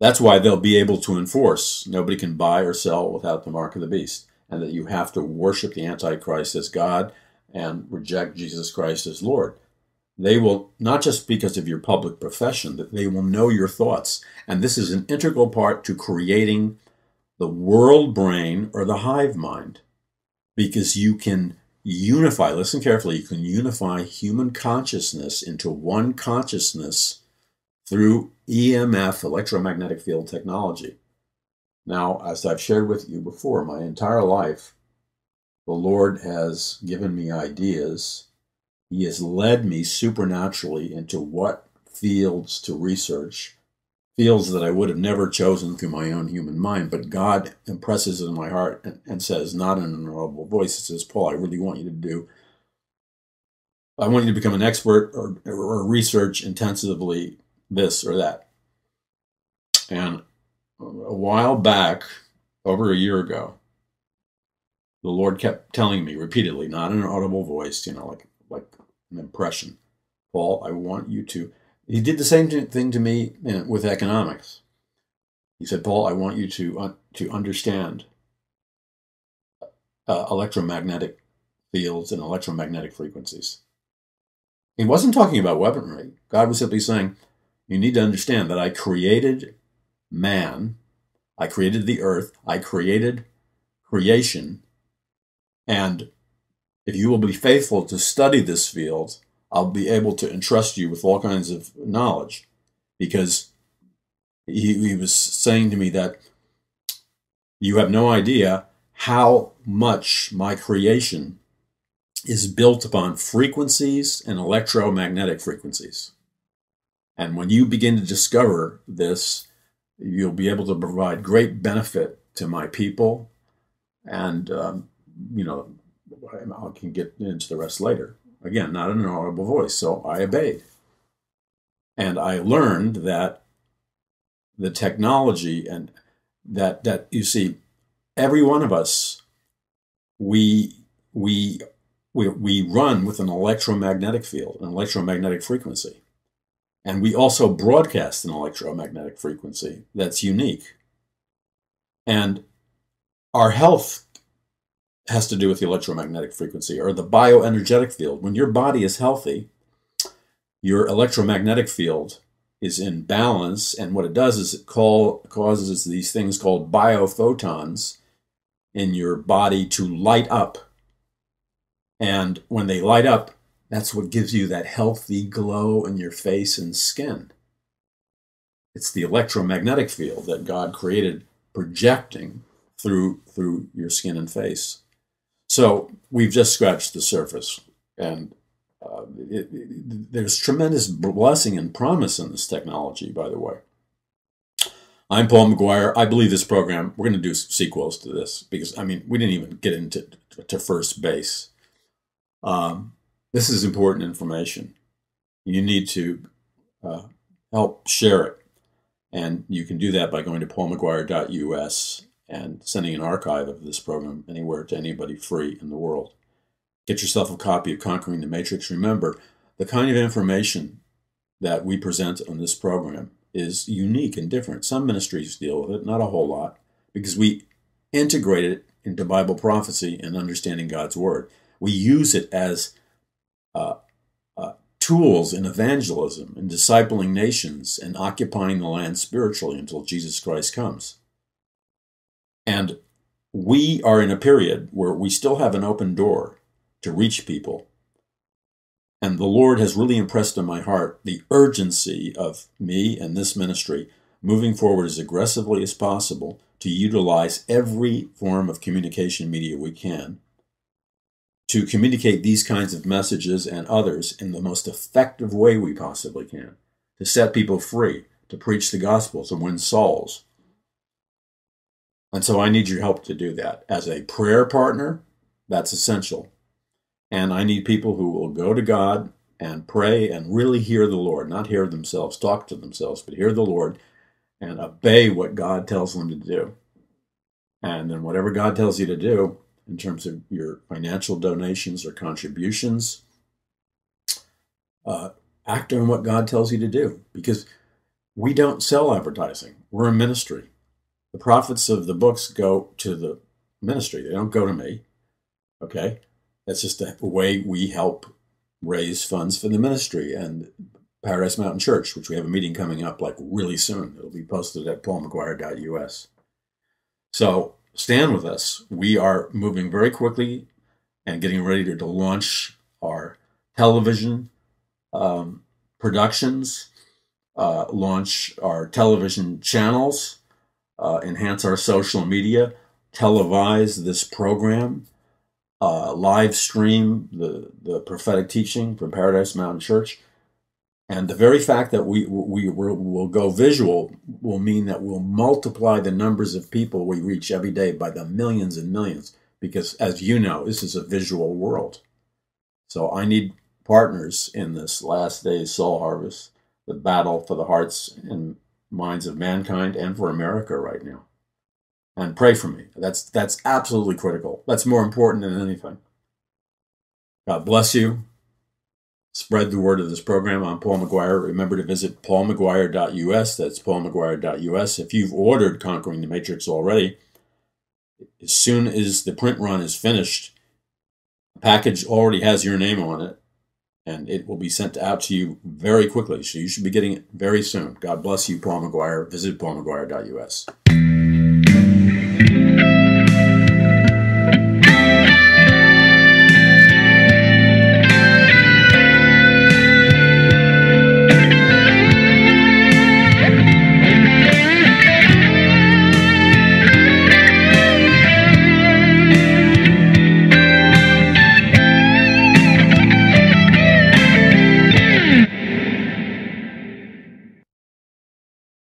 That's why they'll be able to enforce nobody can buy or sell without the mark of the beast, and that you have to worship the Antichrist as God and reject Jesus Christ as Lord. They will, not just because of your public profession, that they will know your thoughts. And this is an integral part to creating the world brain or the hive mind, because you can unify, listen carefully, you can unify human consciousness into one consciousness through EMF, electromagnetic field technology. Now, as I've shared with you before, my entire life, the Lord has given me ideas. He has led me supernaturally into what fields to research, fields that I would have never chosen through my own human mind, but God impresses it in my heart and says, not in an audible voice, it says, Paul, I really want you to become an expert or research intensively this or that. And a while back, over a year ago, the Lord kept telling me repeatedly, not in an audible voice, like an impression, Paul, I want you to. He did the same thing to me with economics. He said, Paul, I want you to understand electromagnetic fields and electromagnetic frequencies. He wasn't talking about weaponry. God was simply saying, you need to understand that I created man, I created the earth, I created creation, and if you will be faithful to study this field, I'll be able to entrust you with all kinds of knowledge. Because he was saying to me that you have no idea how much my creation is built upon frequencies and electromagnetic frequencies. And when you begin to discover this, you'll be able to provide great benefit to my people. And, you know, I can get into the rest later. Again, not in an audible voice, so I obeyed. And I learned that the technology and that you see, every one of us, we run with an electromagnetic field, an electromagnetic frequency. And we also broadcast an electromagnetic frequency that's unique. And our health has to do with the electromagnetic frequency or the bioenergetic field. When your body is healthy, your electromagnetic field is in balance, and what it does is it causes these things called biophotons in your body to light up. And when they light up, that's what gives you that healthy glow in your face and skin. It's the electromagnetic field that God created projecting through your skin and face. So we've just scratched the surface, and there's tremendous blessing and promise in this technology, by the way. I'm Paul McGuire. I believe this program, we're going to do sequels to this because, I mean, we didn't even get into first base. This is important information. You need to help share it. And you can do that by going to paulmcguire.us and sending an archive of this program anywhere to anybody free in the world. Get yourself a copy of Conquering the Matrix. Remember, the kind of information that we present on this program is unique and different. Some ministries deal with it, not a whole lot, because we integrate it into Bible prophecy and understanding God's Word. We use it as tools in evangelism and discipling nations and occupying the land spiritually until Jesus Christ comes. And we are in a period where we still have an open door to reach people. And the Lord has really impressed on my heart the urgency of me and this ministry moving forward as aggressively as possible to utilize every form of communication media we can to communicate these kinds of messages and others in the most effective way we possibly can, to set people free, to preach the gospel, to win souls. And so I need your help to do that. As a prayer partner, that's essential. And I need people who will go to God and pray and really hear the Lord, not hear themselves, talk to themselves, but hear the Lord and obey what God tells them to do. And then whatever God tells you to do, in terms of your financial donations or contributions, act on what God tells you to do, because we don't sell advertising. We're a ministry. The profits of the books go to the ministry. They don't go to me. Okay? That's just a way we help raise funds for the ministry and Paradise Mountain Church, which we have a meeting coming up like really soon. It'll be posted at paulmcguire.us. So stand with us. We are moving very quickly and getting ready to launch our television productions, launch our television channels, enhance our social media, televise this program, live stream the prophetic teaching from Paradise Mountain Church. And the very fact that we will go visual will mean that we'll multiply the numbers of people we reach every day by the millions and millions, because as you know, this is a visual world. So I need partners in this last days soul harvest, the battle for the hearts and minds of mankind and for America right now. And pray for me. That's absolutely critical. That's more important than anything. God bless you. Spread the word of this program. I'm Paul McGuire. Remember to visit paulmcguire.us. That's paulmcguire.us. If you've ordered Conquering the Matrix already, as soon as the print run is finished, the package already has your name on it, and it will be sent out to you very quickly. So you should be getting it very soon. God bless you, Paul McGuire. Visit paulmcguire.us.